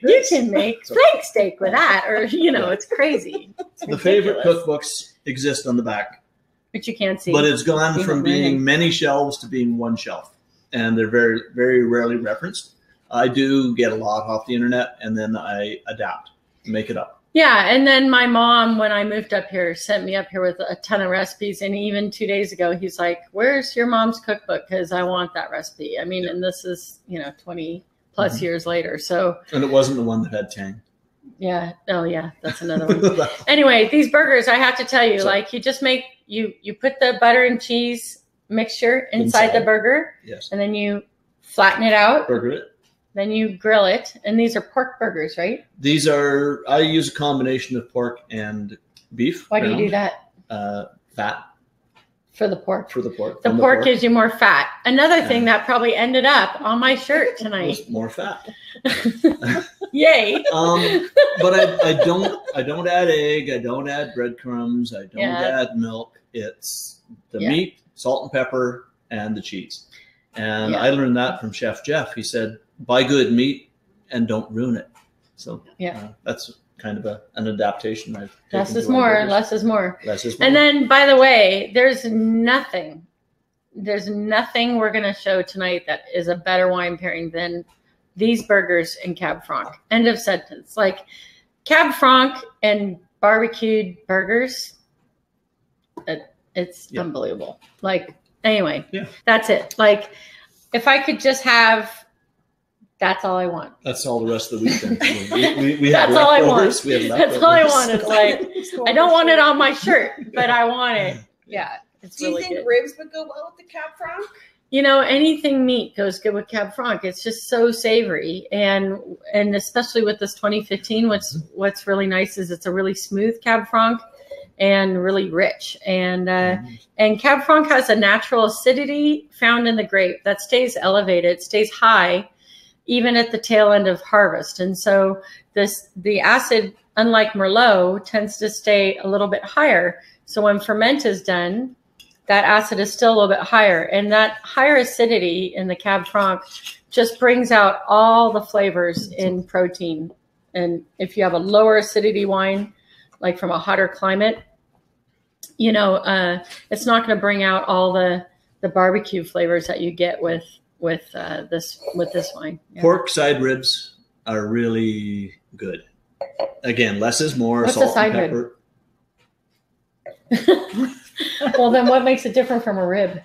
Speaker 1: flank steak with that," or it's crazy. It's
Speaker 2: the favorite cookbooks exist on the back,
Speaker 1: but you can't see.
Speaker 2: But it's gone from being many shelves to being one shelf, and they're very, very rarely referenced. I do get a lot off the internet, and then I adapt, make it up.
Speaker 1: Yeah, and then my mom, when I moved up here, sent me up here with a ton of recipes. And even 2 days ago, he's like, "Where's your mom's cookbook? Because I want that recipe." I mean, and this is 20 plus years later. So,
Speaker 2: and it wasn't the one that had tang.
Speaker 1: Yeah. Oh, yeah. That's another one. Anyway, these burgers, I have to tell you, you just make you put the butter and cheese mixture inside the burger.
Speaker 2: Yes.
Speaker 1: And then you flatten it out.
Speaker 2: Burger it.
Speaker 1: Then you grill it. And these are pork burgers, right?
Speaker 2: I use a combination of pork and beef.
Speaker 1: Why do you do that?
Speaker 2: Fat.
Speaker 1: For the pork.
Speaker 2: For the pork.
Speaker 1: The pork gives you more fat. Another thing that probably ended up on my shirt tonight.
Speaker 2: More fat.
Speaker 1: Yay.
Speaker 2: But I don't add egg. I don't add breadcrumbs. I don't add milk. It's the meat, salt and pepper, and the cheese. And I learned that from Chef Jeff. He said, buy good meat and don't ruin it. So that's kind of an adaptation.
Speaker 1: Less is more.
Speaker 2: Less is more.
Speaker 1: And then, by the way, there's nothing we're going to show tonight that is a better wine pairing than these burgers and Cab Franc. End of sentence. Like Cab Franc and barbecued burgers, it's unbelievable. Like, anyway, that's it. Like, if I could just have That's all I want.
Speaker 2: That's all the rest of the week then. We have
Speaker 1: That's all I want.
Speaker 2: leftovers. We have
Speaker 1: That's all I want. It's like, I don't want it on my shirt, but I want it. Yeah. It's
Speaker 4: Do you
Speaker 1: really
Speaker 4: think
Speaker 1: good.
Speaker 4: ribs would go well with the Cab Franc?
Speaker 1: You know, anything meat goes good with Cab Franc. It's just so savory. And especially with this 2015, what's really nice is it's a really smooth Cab Franc and really rich. And Cab Franc has a natural acidity found in the grape that stays elevated, stays high, even at the tail end of harvest. And so the acid, unlike Merlot, tends to stay a little bit higher. So when ferment is done, that acid is still a little bit higher. And that higher acidity in the Cab Franc just brings out all the flavors in protein. And if you have a lower acidity wine, like from a hotter climate, you know, it's not going to bring out all the barbecue flavors that you get with this wine. Yeah.
Speaker 2: Pork side ribs are really good. Again, less is more.
Speaker 1: What's
Speaker 2: salt
Speaker 1: a side
Speaker 2: and pepper.
Speaker 1: rib? Well, then what makes it different from a rib?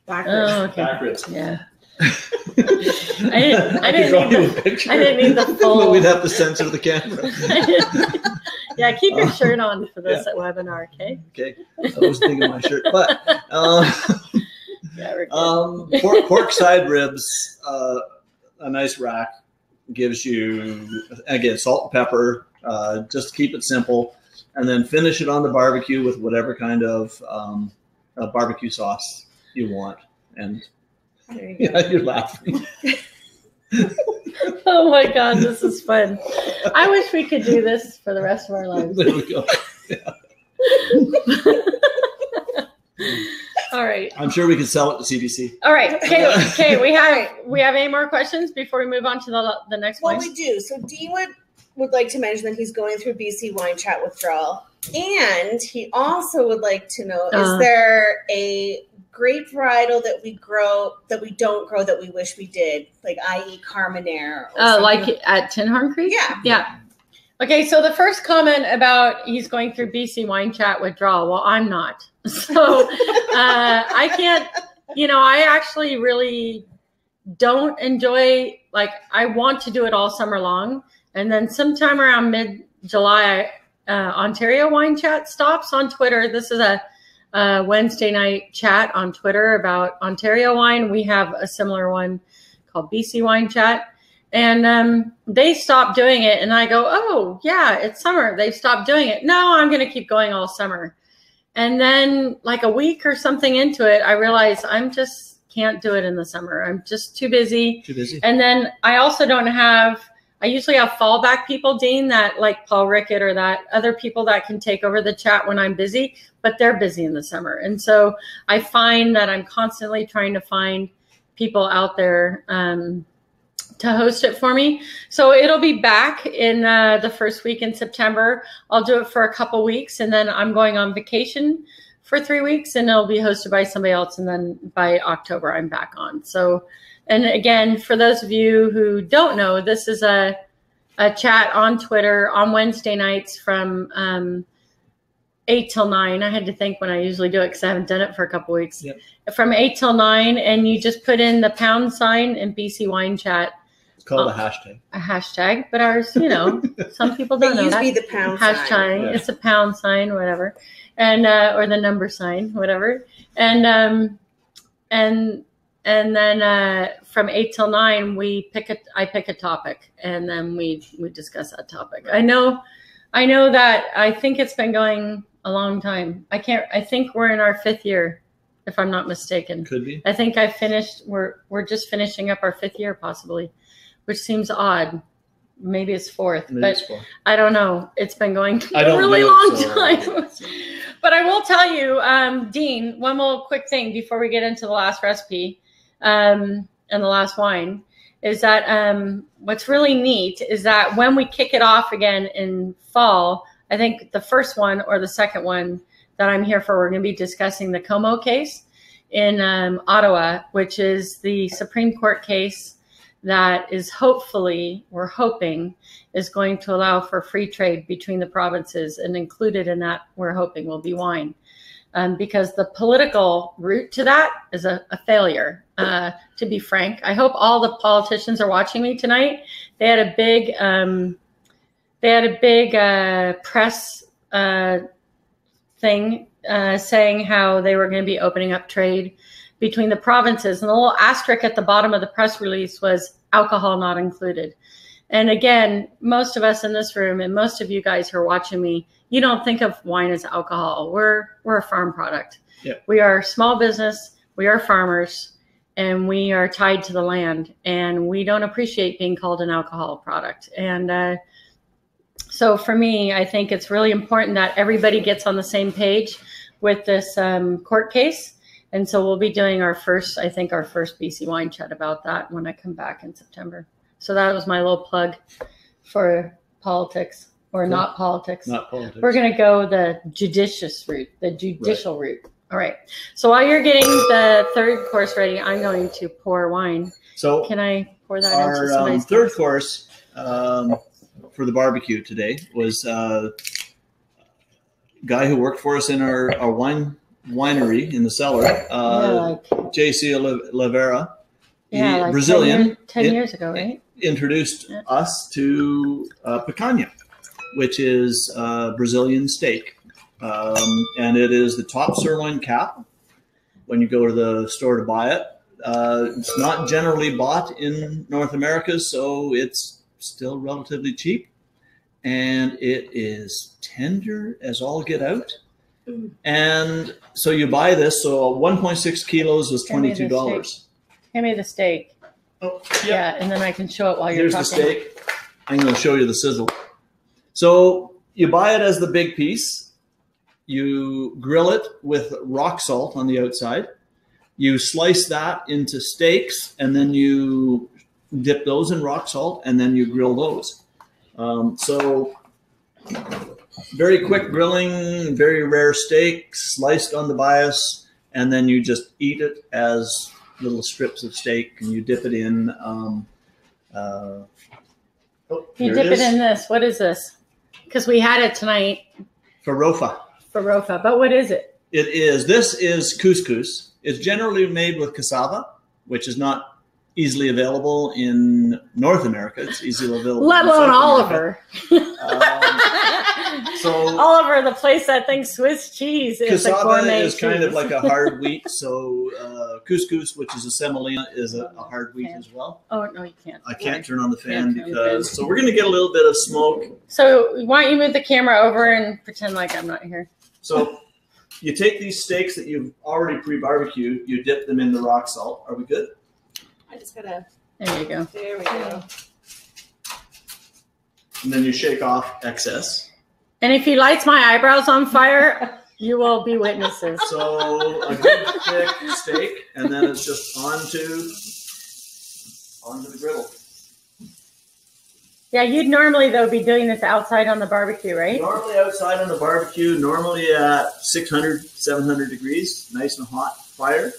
Speaker 3: Back ribs.
Speaker 1: Oh, okay.
Speaker 2: Back ribs.
Speaker 1: Yeah. I didn't need the full.
Speaker 2: We'd have to censor the camera.
Speaker 1: Yeah, keep your shirt on for this webinar, okay?
Speaker 2: Okay. I was thinking of my shirt, but
Speaker 1: yeah, we're good.
Speaker 2: pork side ribs, a nice rack gives you, again, salt and pepper. Just keep it simple, and then finish it on the barbecue with whatever kind of barbecue sauce you want. And you're laughing.
Speaker 1: Oh my God, this is fun. I wish we could do this for the rest of our lives.
Speaker 2: There we go. Yeah.
Speaker 1: All right.
Speaker 2: I'm sure we can sell it to CBC.
Speaker 1: All right. Okay. We have any more questions before we move on to the next one?
Speaker 4: Well, we do. So Dean would like to mention that he's going through BC Wine Chat withdrawal. And he also would like to know, is there a grape varietal that we don't grow that we wish we did, like i.e. Carmenere?
Speaker 1: Like at Tinhorn Creek? Yeah. Okay, so the first comment about he's going through BC Wine Chat withdrawal. Well, I'm not. So I can't, I actually really don't enjoy, like, I want to do it all summer long. And then sometime around mid-July, Ontario Wine Chat stops on Twitter. This is a Wednesday night chat on Twitter about Ontario wine. We have a similar one called BC Wine Chat. And they stopped doing it. And I go, oh, yeah, it's summer. They've stopped doing it. No, I'm going to keep going all summer. And then like a week or something into it, I realized I'm just can't do it in the summer. I'm just too busy.
Speaker 2: Too busy.
Speaker 1: And then I also don't have, I usually have fallback people, Dean, that like Paul Rickett or that other people that can take over the chat when I'm busy, but they're busy in the summer. And so I find that I'm constantly trying to find people out there to host it for me. So it'll be back in the first week in September. I'll do it for a couple weeks, and then I'm going on vacation for 3 weeks, and it'll be hosted by somebody else. And then by October, I'm back on. So, and again, for those of you who don't know, this is a chat on Twitter on Wednesday nights from 8 till 9. I had to think when I usually do it because I haven't done it for a couple weeks.
Speaker 2: Yep.
Speaker 1: From 8 till 9, and you just put in the # in BC Wine Chat.
Speaker 2: It's called a hashtag.
Speaker 1: A hashtag, but ours, some people don't know that.
Speaker 4: It used to be the #
Speaker 1: hashtag.
Speaker 2: Yeah.
Speaker 1: It's a #, whatever, and or the number sign, whatever, and then from 8 till 9, I pick a topic, and then we discuss that topic. I know that I think it's been going a long time. I think we're in our 5th year, if I'm not mistaken.
Speaker 2: Could be.
Speaker 1: I think we're just finishing up our 5th year possibly, which seems odd. Maybe it's 4th, but I don't know. It's been going a really long time. But I will tell you, Dean, one more quick thing before we get into the last recipe and the last wine is that what's really neat is that when we kick it off again in fall, I think the first one or the second one that I'm here for, we're going to be discussing the Como case in Ottawa, which is the Supreme Court case that is we're hoping, is going to allow for free trade between the provinces, and included in that, we're hoping, will be wine. because the political route to that is a failure, to be frank. I hope all the politicians are watching me tonight. They had a big press thing saying how they were going to be opening up trade between the provinces. And the little asterisk at the bottom of the press release was alcohol not included. And again, most of us in this room and most of you guys who are watching me, you don't think of wine as alcohol. We're a farm product.
Speaker 2: Yep.
Speaker 1: We are small business. We are farmers, and we are tied to the land, and we don't appreciate being called an alcohol product. And so for me, I think it's really important that everybody gets on the same page with this court case. And so we'll be doing our first BC Wine Chat about that when I come back in September. So that was my little plug for politics, or cool. Not politics.
Speaker 2: Not politics.
Speaker 1: We're going to go the judicious route, the judicial route. All right. So while you're getting the third course ready, I'm going to pour wine. So can I pour that into some
Speaker 2: Our third course for the barbecue today was a guy who worked for us in our winery in the cellar, J.C. Oliveira.
Speaker 1: Yeah, like
Speaker 2: Brazilian.
Speaker 1: 10 years ago, right?
Speaker 2: Introduced us to picanha, which is Brazilian steak. And it is the top sirloin cap when you go to the store to buy it. It's not generally bought in North America, so it's still relatively cheap. And it is tender as all get out. And so you buy this. So 1.6 kilos was $22.
Speaker 1: Hand me the steak.
Speaker 2: Oh,
Speaker 1: yeah, and then I can show it while you're talking.
Speaker 2: Here's the steak. I'm going to show you the sizzle. So you buy it as the big piece. You grill it with rock salt on the outside. You slice that into steaks, and then you dip those in rock salt, and then you grill those. So very quick grilling, very rare steak, sliced on the bias, and then you just eat it as little strips of steak, and you dip it in.
Speaker 1: You dip it in this. What is this? Because we had it tonight.
Speaker 2: Farofa.
Speaker 1: Farofa. But what is it?
Speaker 2: This is couscous. It's generally made with cassava, which is not easily available in North America. It's easily available.
Speaker 1: Let alone Oliver.
Speaker 2: So
Speaker 1: Oliver, the place that thinks Swiss cheese is a gourmet
Speaker 2: is kind of like a hard wheat. So couscous, which is a semolina, is a hard wheat as well.
Speaker 1: Oh, no, you can't.
Speaker 2: I can't turn on the fan because, so we're going to get a little bit of smoke.
Speaker 1: So why don't you move the camera over and pretend like I'm not here?
Speaker 2: So you take these steaks that you've already pre-barbecued, you dip them in the rock salt. Are we good?
Speaker 4: I just gotta.
Speaker 1: There you go.
Speaker 4: There we go.
Speaker 2: And then you shake off excess.
Speaker 1: And if he lights my eyebrows on fire, you will be witnesses.
Speaker 2: So a good thick steak, and then it's just onto the griddle.
Speaker 1: Yeah, you'd normally, though, be doing this outside on the barbecue, right?
Speaker 2: Normally outside on the barbecue, normally at 600, 700 degrees, nice and hot fire.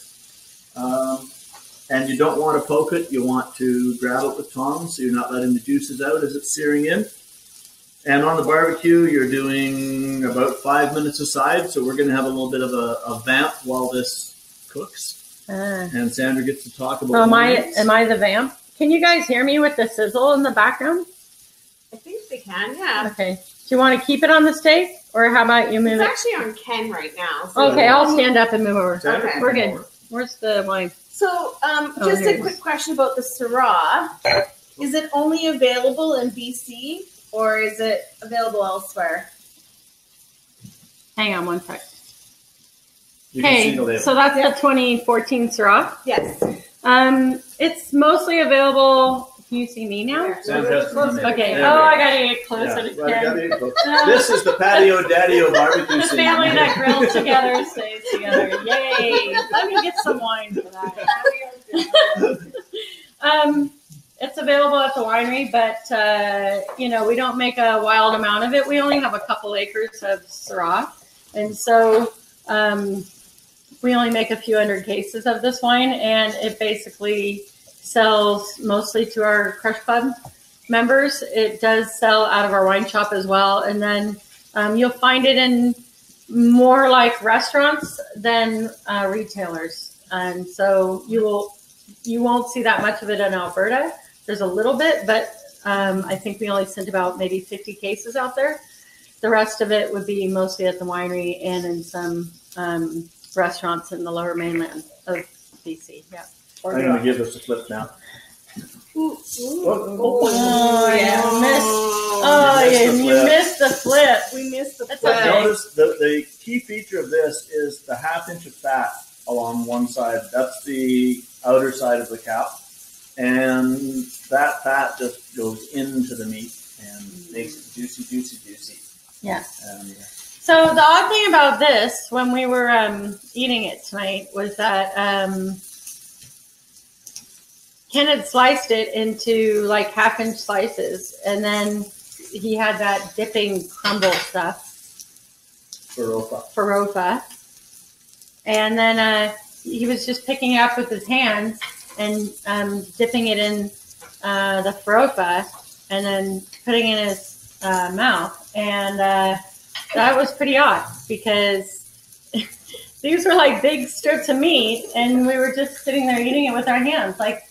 Speaker 2: And you don't want to poke it. You want to grab it with tongs so you're not letting the juices out as it's searing in. And on the barbecue, you're doing about 5 minutes aside. So we're going to have a little bit of a vamp while this cooks. And Sandra gets to talk about
Speaker 1: am I the vamp? Can you guys hear me with the sizzle in the background?
Speaker 4: I think they can, yeah.
Speaker 1: Okay. Do you want to keep it on the steak? Or how about you move it?
Speaker 4: It's actually on Ken right now. So
Speaker 1: okay, I'll stand up and move over.
Speaker 2: Sandra,
Speaker 1: okay, we're good. Where's the wine?
Speaker 4: So, just a quick question about the Syrah. Is it only available in BC, or is it available elsewhere?
Speaker 1: Hang on one sec. Okay, so that's the 2014 Syrah.
Speaker 4: Yes.
Speaker 1: It's mostly available. Can you see me now? Okay. Oh, I gotta get closer to Ken.
Speaker 2: This is the patio daddy-o barbecue
Speaker 1: scene. The family that grills together stays together. Yay! Let me get some wine for that. It's available at the winery, but we don't make a wild amount of it. We only have a couple acres of Syrah, and so we only make a few hundred cases of this wine, and it basically sells mostly to our Crush Club members. It does sell out of our wine shop as well. And then you'll find it in more like restaurants than retailers. And so you won't see that much of it in Alberta. There's a little bit, but I think we only sent about maybe 50 cases out there. The rest of it would be mostly at the winery and in some restaurants in the lower mainland of BC. Yeah.
Speaker 2: I'm going to give this a flip now.
Speaker 1: You missed the flip.
Speaker 3: We missed the flip.
Speaker 1: Okay.
Speaker 2: Notice the key feature of this is the 1/2 inch of fat along one side. That's the outer side of the cap. And that fat just goes into the meat and makes it juicy, juicy, juicy.
Speaker 1: Yeah. So the odd thing about this, when we were eating it tonight, was that Ken had sliced it into like 1/2 inch slices, and then he had that dipping crumble stuff. Farofa. And then he was just picking it up with his hands and dipping it in the farofa and then putting it in his mouth. And that was pretty odd because these were like big strips of meat and we were just sitting there eating it with our hands. Like,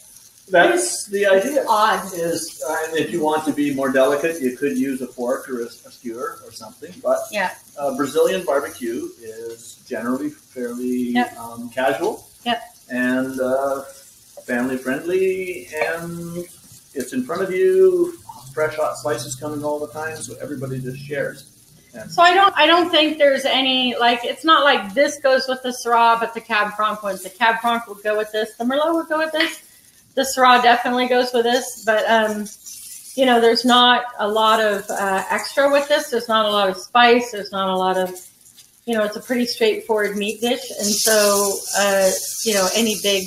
Speaker 2: that's the idea.
Speaker 1: Odd.
Speaker 2: Is if you want to be more delicate, you could use a fork or a skewer or something. But
Speaker 1: yeah.
Speaker 2: Brazilian barbecue is generally fairly casual and family friendly, and it's in front of you. Fresh hot slices coming all the time, so everybody just shares. And
Speaker 1: so I don't think there's any, like, it's not like this goes with the Syrah, but the Cab Franc wouldn't. The Cab Franc would go with this. The Merlot would go with this. The Syrah definitely goes with this, but, you know, there's not a lot of extra with this. There's not a lot of spice. There's not a lot of, you know, it's a pretty straightforward meat dish. And so, you know, any big,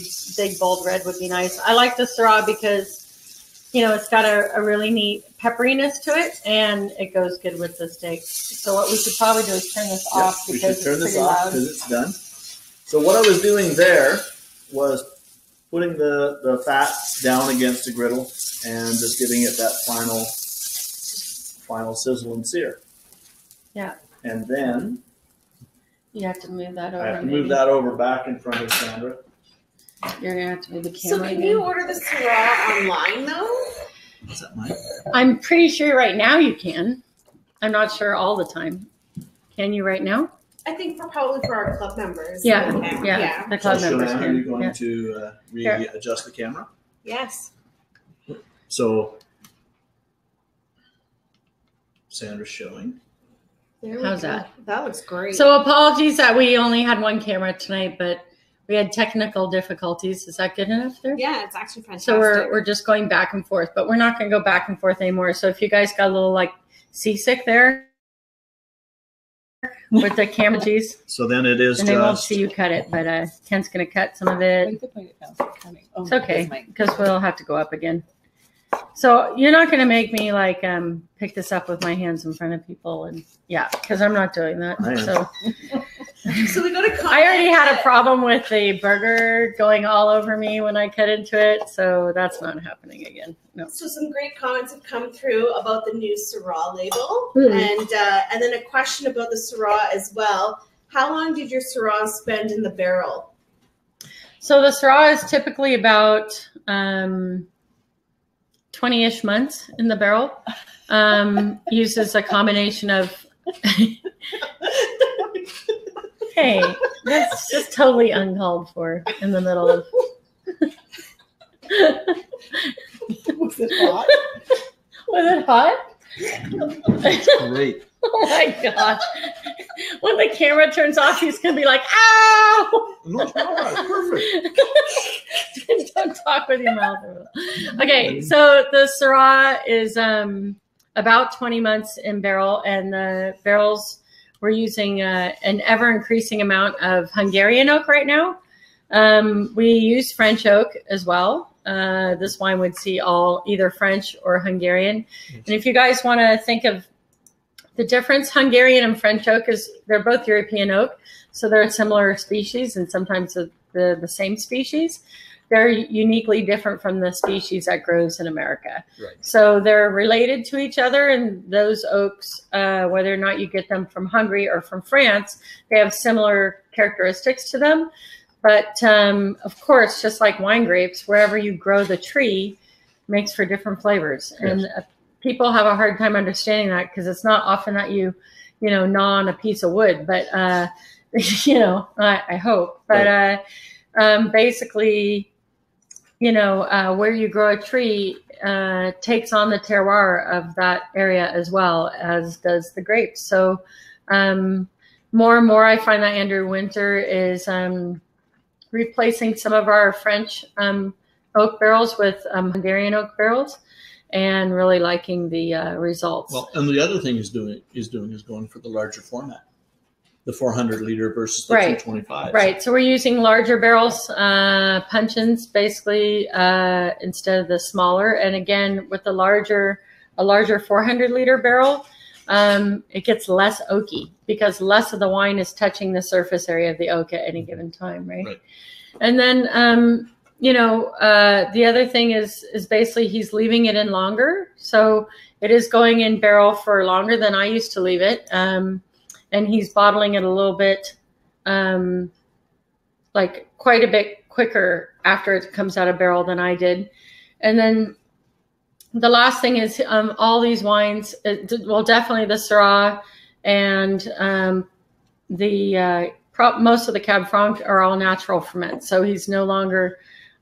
Speaker 1: bold red would be nice. I like the Syrah because, you know, it's got a really neat pepperiness to it, and it goes good with the steak. So what we should probably do is turn this off because it's pretty loud.
Speaker 2: Because it's done. So what I was doing there was putting the fat down against the griddle and just giving it that final sizzle and sear.
Speaker 1: Yeah.
Speaker 2: And then
Speaker 1: you have to move that over.
Speaker 2: I have to move that over back in front of Sandra.
Speaker 1: You're going to have to move the camera.
Speaker 4: So can you order the Syrah online, though?
Speaker 2: Is that mine?
Speaker 1: I'm pretty sure right now you can. I'm not sure all the time. Can you right now?
Speaker 4: I think probably for our club members.
Speaker 1: Yeah. The club members
Speaker 2: Joanna,
Speaker 1: can.
Speaker 2: are you going to readjust the camera?
Speaker 4: Yes.
Speaker 2: So Sandra's showing.
Speaker 1: How's that?
Speaker 4: That looks great.
Speaker 1: So apologies that we only had one camera tonight, but we had technical difficulties. Is that good enough there?
Speaker 4: Yeah, it's actually fantastic.
Speaker 1: So we're just going back and forth, but we're not going to go back and forth anymore. So if you guys got a little like seasick there with the camera, geez.
Speaker 2: So then it is.
Speaker 1: And they won't see you cut it, but Ken's going to cut some of it. It's okay because we'll have to go up again. So you're not going to make me like pick this up with my hands in front of people, and because I'm not doing that.
Speaker 4: So we go to.
Speaker 1: I already had a problem with the burger going all over me when I cut into it, so that's not happening again. No.
Speaker 4: So some great comments have come through about the new Syrah label, and then a question about the Syrah as well. How long did your Syrah spend in the barrel?
Speaker 1: So the Syrah is typically about 20-ish months in the barrel. Uses a combination of. Hey, that's just totally uncalled for in the middle of.
Speaker 3: Was it hot?
Speaker 1: Was it hot?
Speaker 2: That's great.
Speaker 1: Oh my gosh. When the camera turns off, he's going to be like, ow!
Speaker 2: No, it's not. Perfect.
Speaker 1: Don't talk with your mouth. Okay, so the Syrah is about 20 months in barrel, and the barrels, we're using an ever-increasing amount of Hungarian oak right now. We use French oak as well. This wine would see all either French or Hungarian. And if you guys want to think of the difference, Hungarian and French oak they're both European oak, so they're a similar species and sometimes the same species. they're uniquely different from the species that grows in America.
Speaker 2: Right.
Speaker 1: So they're related to each other, and those oaks, whether or not you get them from Hungary or from France, they have similar characteristics to them. But of course, just like wine grapes, wherever you grow the tree makes for different flavors. Yes. And people have a hard time understanding that because it's not often that you gnaw on a piece of wood, but I hope. But basically, where you grow a tree takes on the terroir of that area as well as does the grapes. So more and more, I find that Andrew Winter is replacing some of our French oak barrels with Hungarian oak barrels, and really liking the results.
Speaker 2: Well, and the other thing he's doing is going for the larger format, the 400 liter versus the 225.
Speaker 1: Right. So we're using larger barrels, puncheons, basically, instead of the smaller. And again, with a larger 400 liter barrel, it gets less oaky because less of the wine is touching the surface area of the oak at any given time, right? And then, the other thing is basically he's leaving it in longer. So it is going in barrel for longer than I used to leave it. And he's bottling it a little bit, like quite a bit quicker after it comes out of barrel than I did. And then the last thing is all these wines, definitely the Syrah and most of the Cab Franc are all natural ferment. So he's no longer,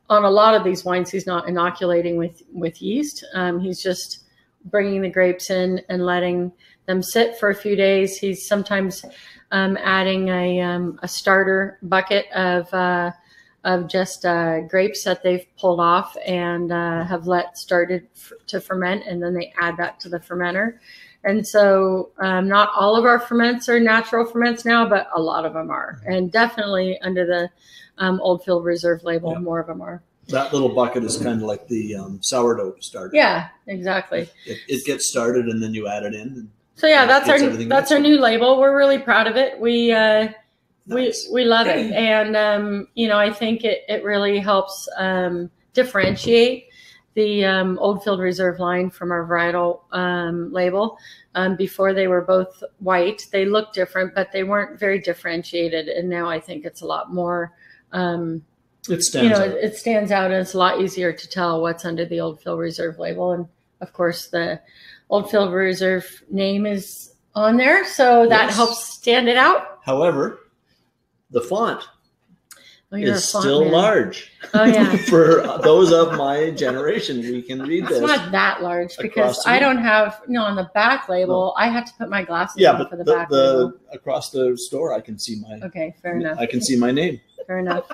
Speaker 1: on a lot of these wines, he's not inoculating with yeast. He's just bringing the grapes in and letting them sit for a few days. He's sometimes adding a starter bucket of just grapes that they've pulled off and have started to ferment, and then they add that to the fermenter. And so not all of our ferments are natural ferments now, but a lot of them are. And definitely under the Oldfield Reserve label, more of them are.
Speaker 2: That little bucket is kind of like the sourdough starter.
Speaker 1: Yeah, exactly.
Speaker 2: It gets started and then you add it in. And
Speaker 1: so yeah, that's our new label. We're really proud of it. We love it. And, I think it really helps differentiate the Oldfield Reserve line from our varietal label. Before they were both white. They looked different, but they weren't very differentiated. And now I think it's a lot more, it stands out, and it's a lot easier to tell what's under the Oldfield Reserve label. And of course, the Oldfield Reserve name is on there, so that helps stand it out.
Speaker 2: However, the font is still large.
Speaker 1: Oh yeah.
Speaker 2: For those of my generation, we can read this.
Speaker 1: It's not that large because I don't have on the back label. I have to put my glasses on for the back label.
Speaker 2: Across the store, I can see my.
Speaker 1: Okay, fair enough.
Speaker 2: I can see my name.
Speaker 1: Fair enough.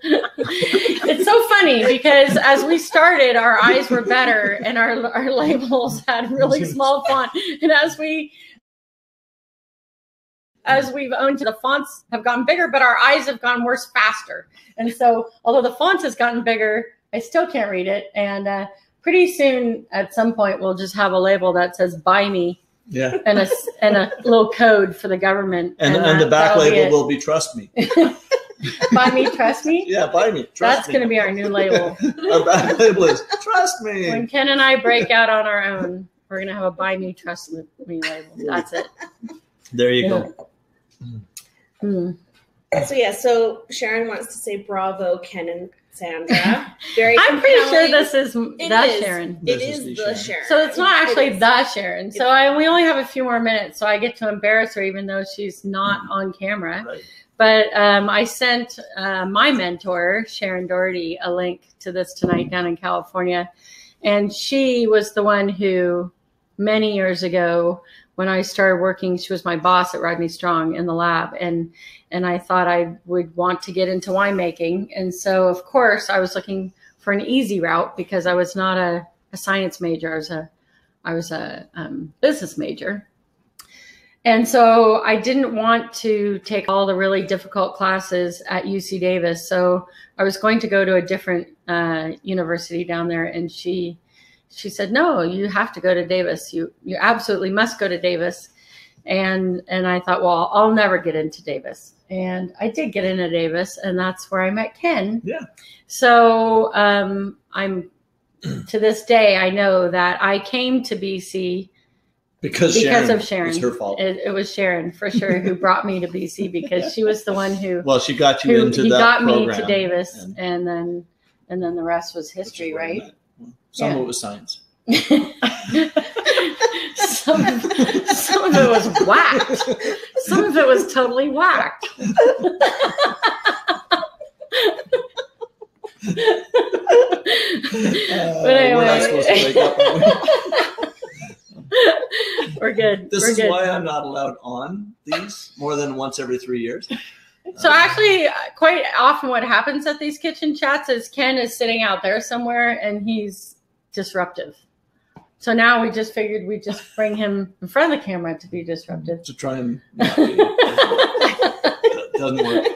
Speaker 1: It's so funny because as we started, our eyes were better and our labels had really small font, and as we've owned, the fonts have gotten bigger, but our eyes have gotten worse faster. And so although the font has gotten bigger, I still can't read it. And pretty soon at some point, we'll just have a label that says buy me.
Speaker 2: Yeah.
Speaker 1: And a little code for the government.
Speaker 2: And the back label will be trust me.
Speaker 1: Buy me, trust me?
Speaker 2: Yeah, buy me, trust me.
Speaker 1: That's going to be our new label.
Speaker 2: Our back label is trust me.
Speaker 1: When Ken and I break out on our own, we're going to have a buy me, trust me label. That's it.
Speaker 2: There you go.
Speaker 4: So Sharon wants to say bravo, Ken and Sandra.
Speaker 1: I'm pretty sure this is Sharon.
Speaker 4: It is the Sharon.
Speaker 1: So it's not actually the Sharon. So we only have a few more minutes, so I get to embarrass her even though she's not on camera.
Speaker 2: Right.
Speaker 1: But I sent my mentor, Sharon Doherty, a link to this tonight down in California. And she was the one who, many years ago, when I started working, she was my boss at Rodney Strong in the lab. And I thought I would want to get into winemaking. And so, of course, I was looking for an easy route because I was not a science major. I was a business major. And so I didn't want to take all the really difficult classes at UC Davis. So I was going to go to a different university down there. And she said, no, you have to go to Davis. You absolutely must go to Davis. And I thought, well, I'll never get into Davis. And I did get into Davis, and that's where I met Kenn.
Speaker 2: Yeah.
Speaker 1: So I'm to this day, I know that I came to BC because of Sharon.
Speaker 2: It's her fault.
Speaker 1: It was Sharon for sure who brought me to BC because she was the one who.
Speaker 2: Well, she got you into that
Speaker 1: got
Speaker 2: program.
Speaker 1: Me to Davis, and then the rest was history, right?
Speaker 2: Some of it was science.
Speaker 1: some of it was whacked. Some of it was totally whacked. But anyway,
Speaker 2: we're not supposed to wake up.
Speaker 1: We're good.
Speaker 2: This is why I'm not allowed on these more than once every 3 years.
Speaker 1: So actually, quite often what happens at these kitchen chats is Kenn is sitting out there somewhere and he's disruptive. So now we just figured we'd just bring him in front of the camera to be disruptive.
Speaker 2: To try and not be. It doesn't work.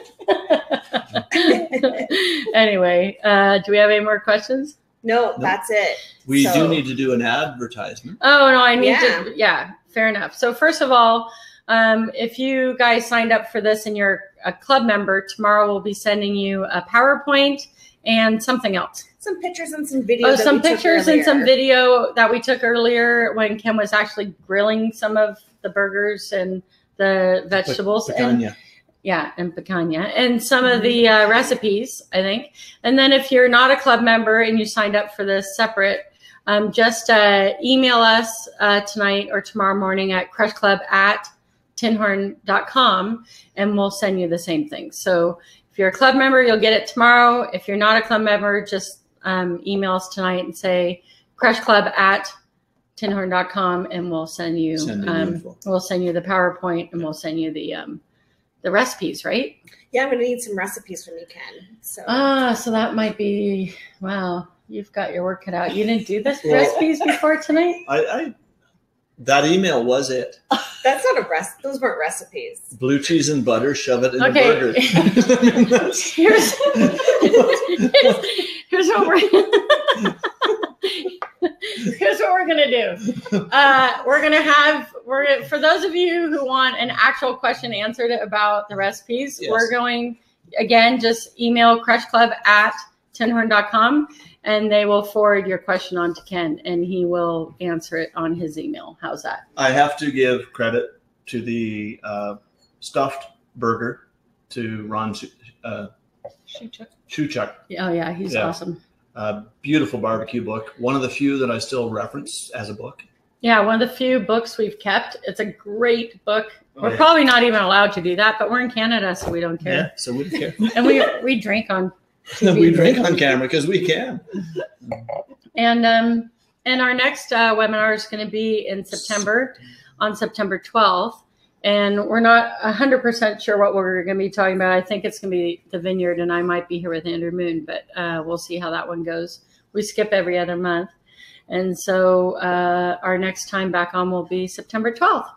Speaker 1: Anyway, do we have any more questions?
Speaker 4: No, that's it.
Speaker 2: We do need to do an advertisement.
Speaker 1: Oh, no, I need to. Yeah, fair enough. So first of all, if you guys signed up for this and you're a club member, tomorrow we'll be sending you a PowerPoint and something else.
Speaker 4: Some pictures and some video.
Speaker 1: Oh, some pictures and some video that we took earlier when Kenn was actually grilling some of the burgers and the vegetables.
Speaker 2: Picanha.
Speaker 1: And picanha. And some of the recipes, I think. And then if you're not a club member and you signed up for this separate, just email us tonight or tomorrow morning at crushclub@tinhorn.com and we'll send you the same thing. So if you're a club member, you'll get it tomorrow. If you're not a club member, just email us tonight and say crushclub@tinhorn.com and we'll send you we'll send you the PowerPoint and we'll send you the recipes, right?
Speaker 4: Yeah, I'm gonna need some recipes from you, Kenn. So
Speaker 1: so that might be wow. You've got your work cut out. You didn't do this recipes before tonight?
Speaker 2: That email was it.
Speaker 4: That's not a recipe. Those weren't recipes.
Speaker 2: Blue cheese and butter, shove it in the burger.
Speaker 1: Here's what we're gonna do. For those of you who want an actual question answered about the recipes, we're going again. Just email crushclub@tinhorn.com. And they will forward your question on to Kenn, and he will answer it on his email. How's that?
Speaker 2: I have to give credit to the stuffed burger to Ron Shuchuk.
Speaker 1: Oh, yeah, he's awesome.
Speaker 2: Beautiful barbecue book. One of the few that I still reference as a book.
Speaker 1: Yeah, one of the few books we've kept. It's a great book. We're probably not even allowed to do that, but we're in Canada, so we don't care.
Speaker 2: Yeah, so we don't care.
Speaker 1: And we drink on
Speaker 2: we drink on camera because we can.
Speaker 1: And our next webinar is going to be in September, on September 12th. And we're not 100% sure what we're going to be talking about. I think it's going to be the vineyard, and I might be here with Andrew Moon, but we'll see how that one goes. We skip every other month. And so our next time back on will be September 12th.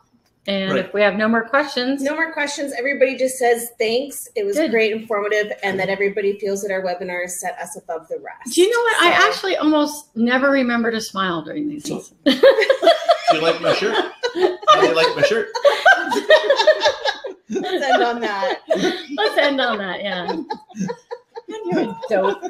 Speaker 1: And if we have no more questions.
Speaker 4: No more questions. Everybody just says thanks. It was great, informative, and that everybody feels that our webinars set us above the rest.
Speaker 1: Do you know what? I actually almost never remember to smile during these things.
Speaker 2: Do you like my shirt? Do you like my shirt?
Speaker 4: Let's end on that.
Speaker 1: Let's end on that, yeah. You're a dope.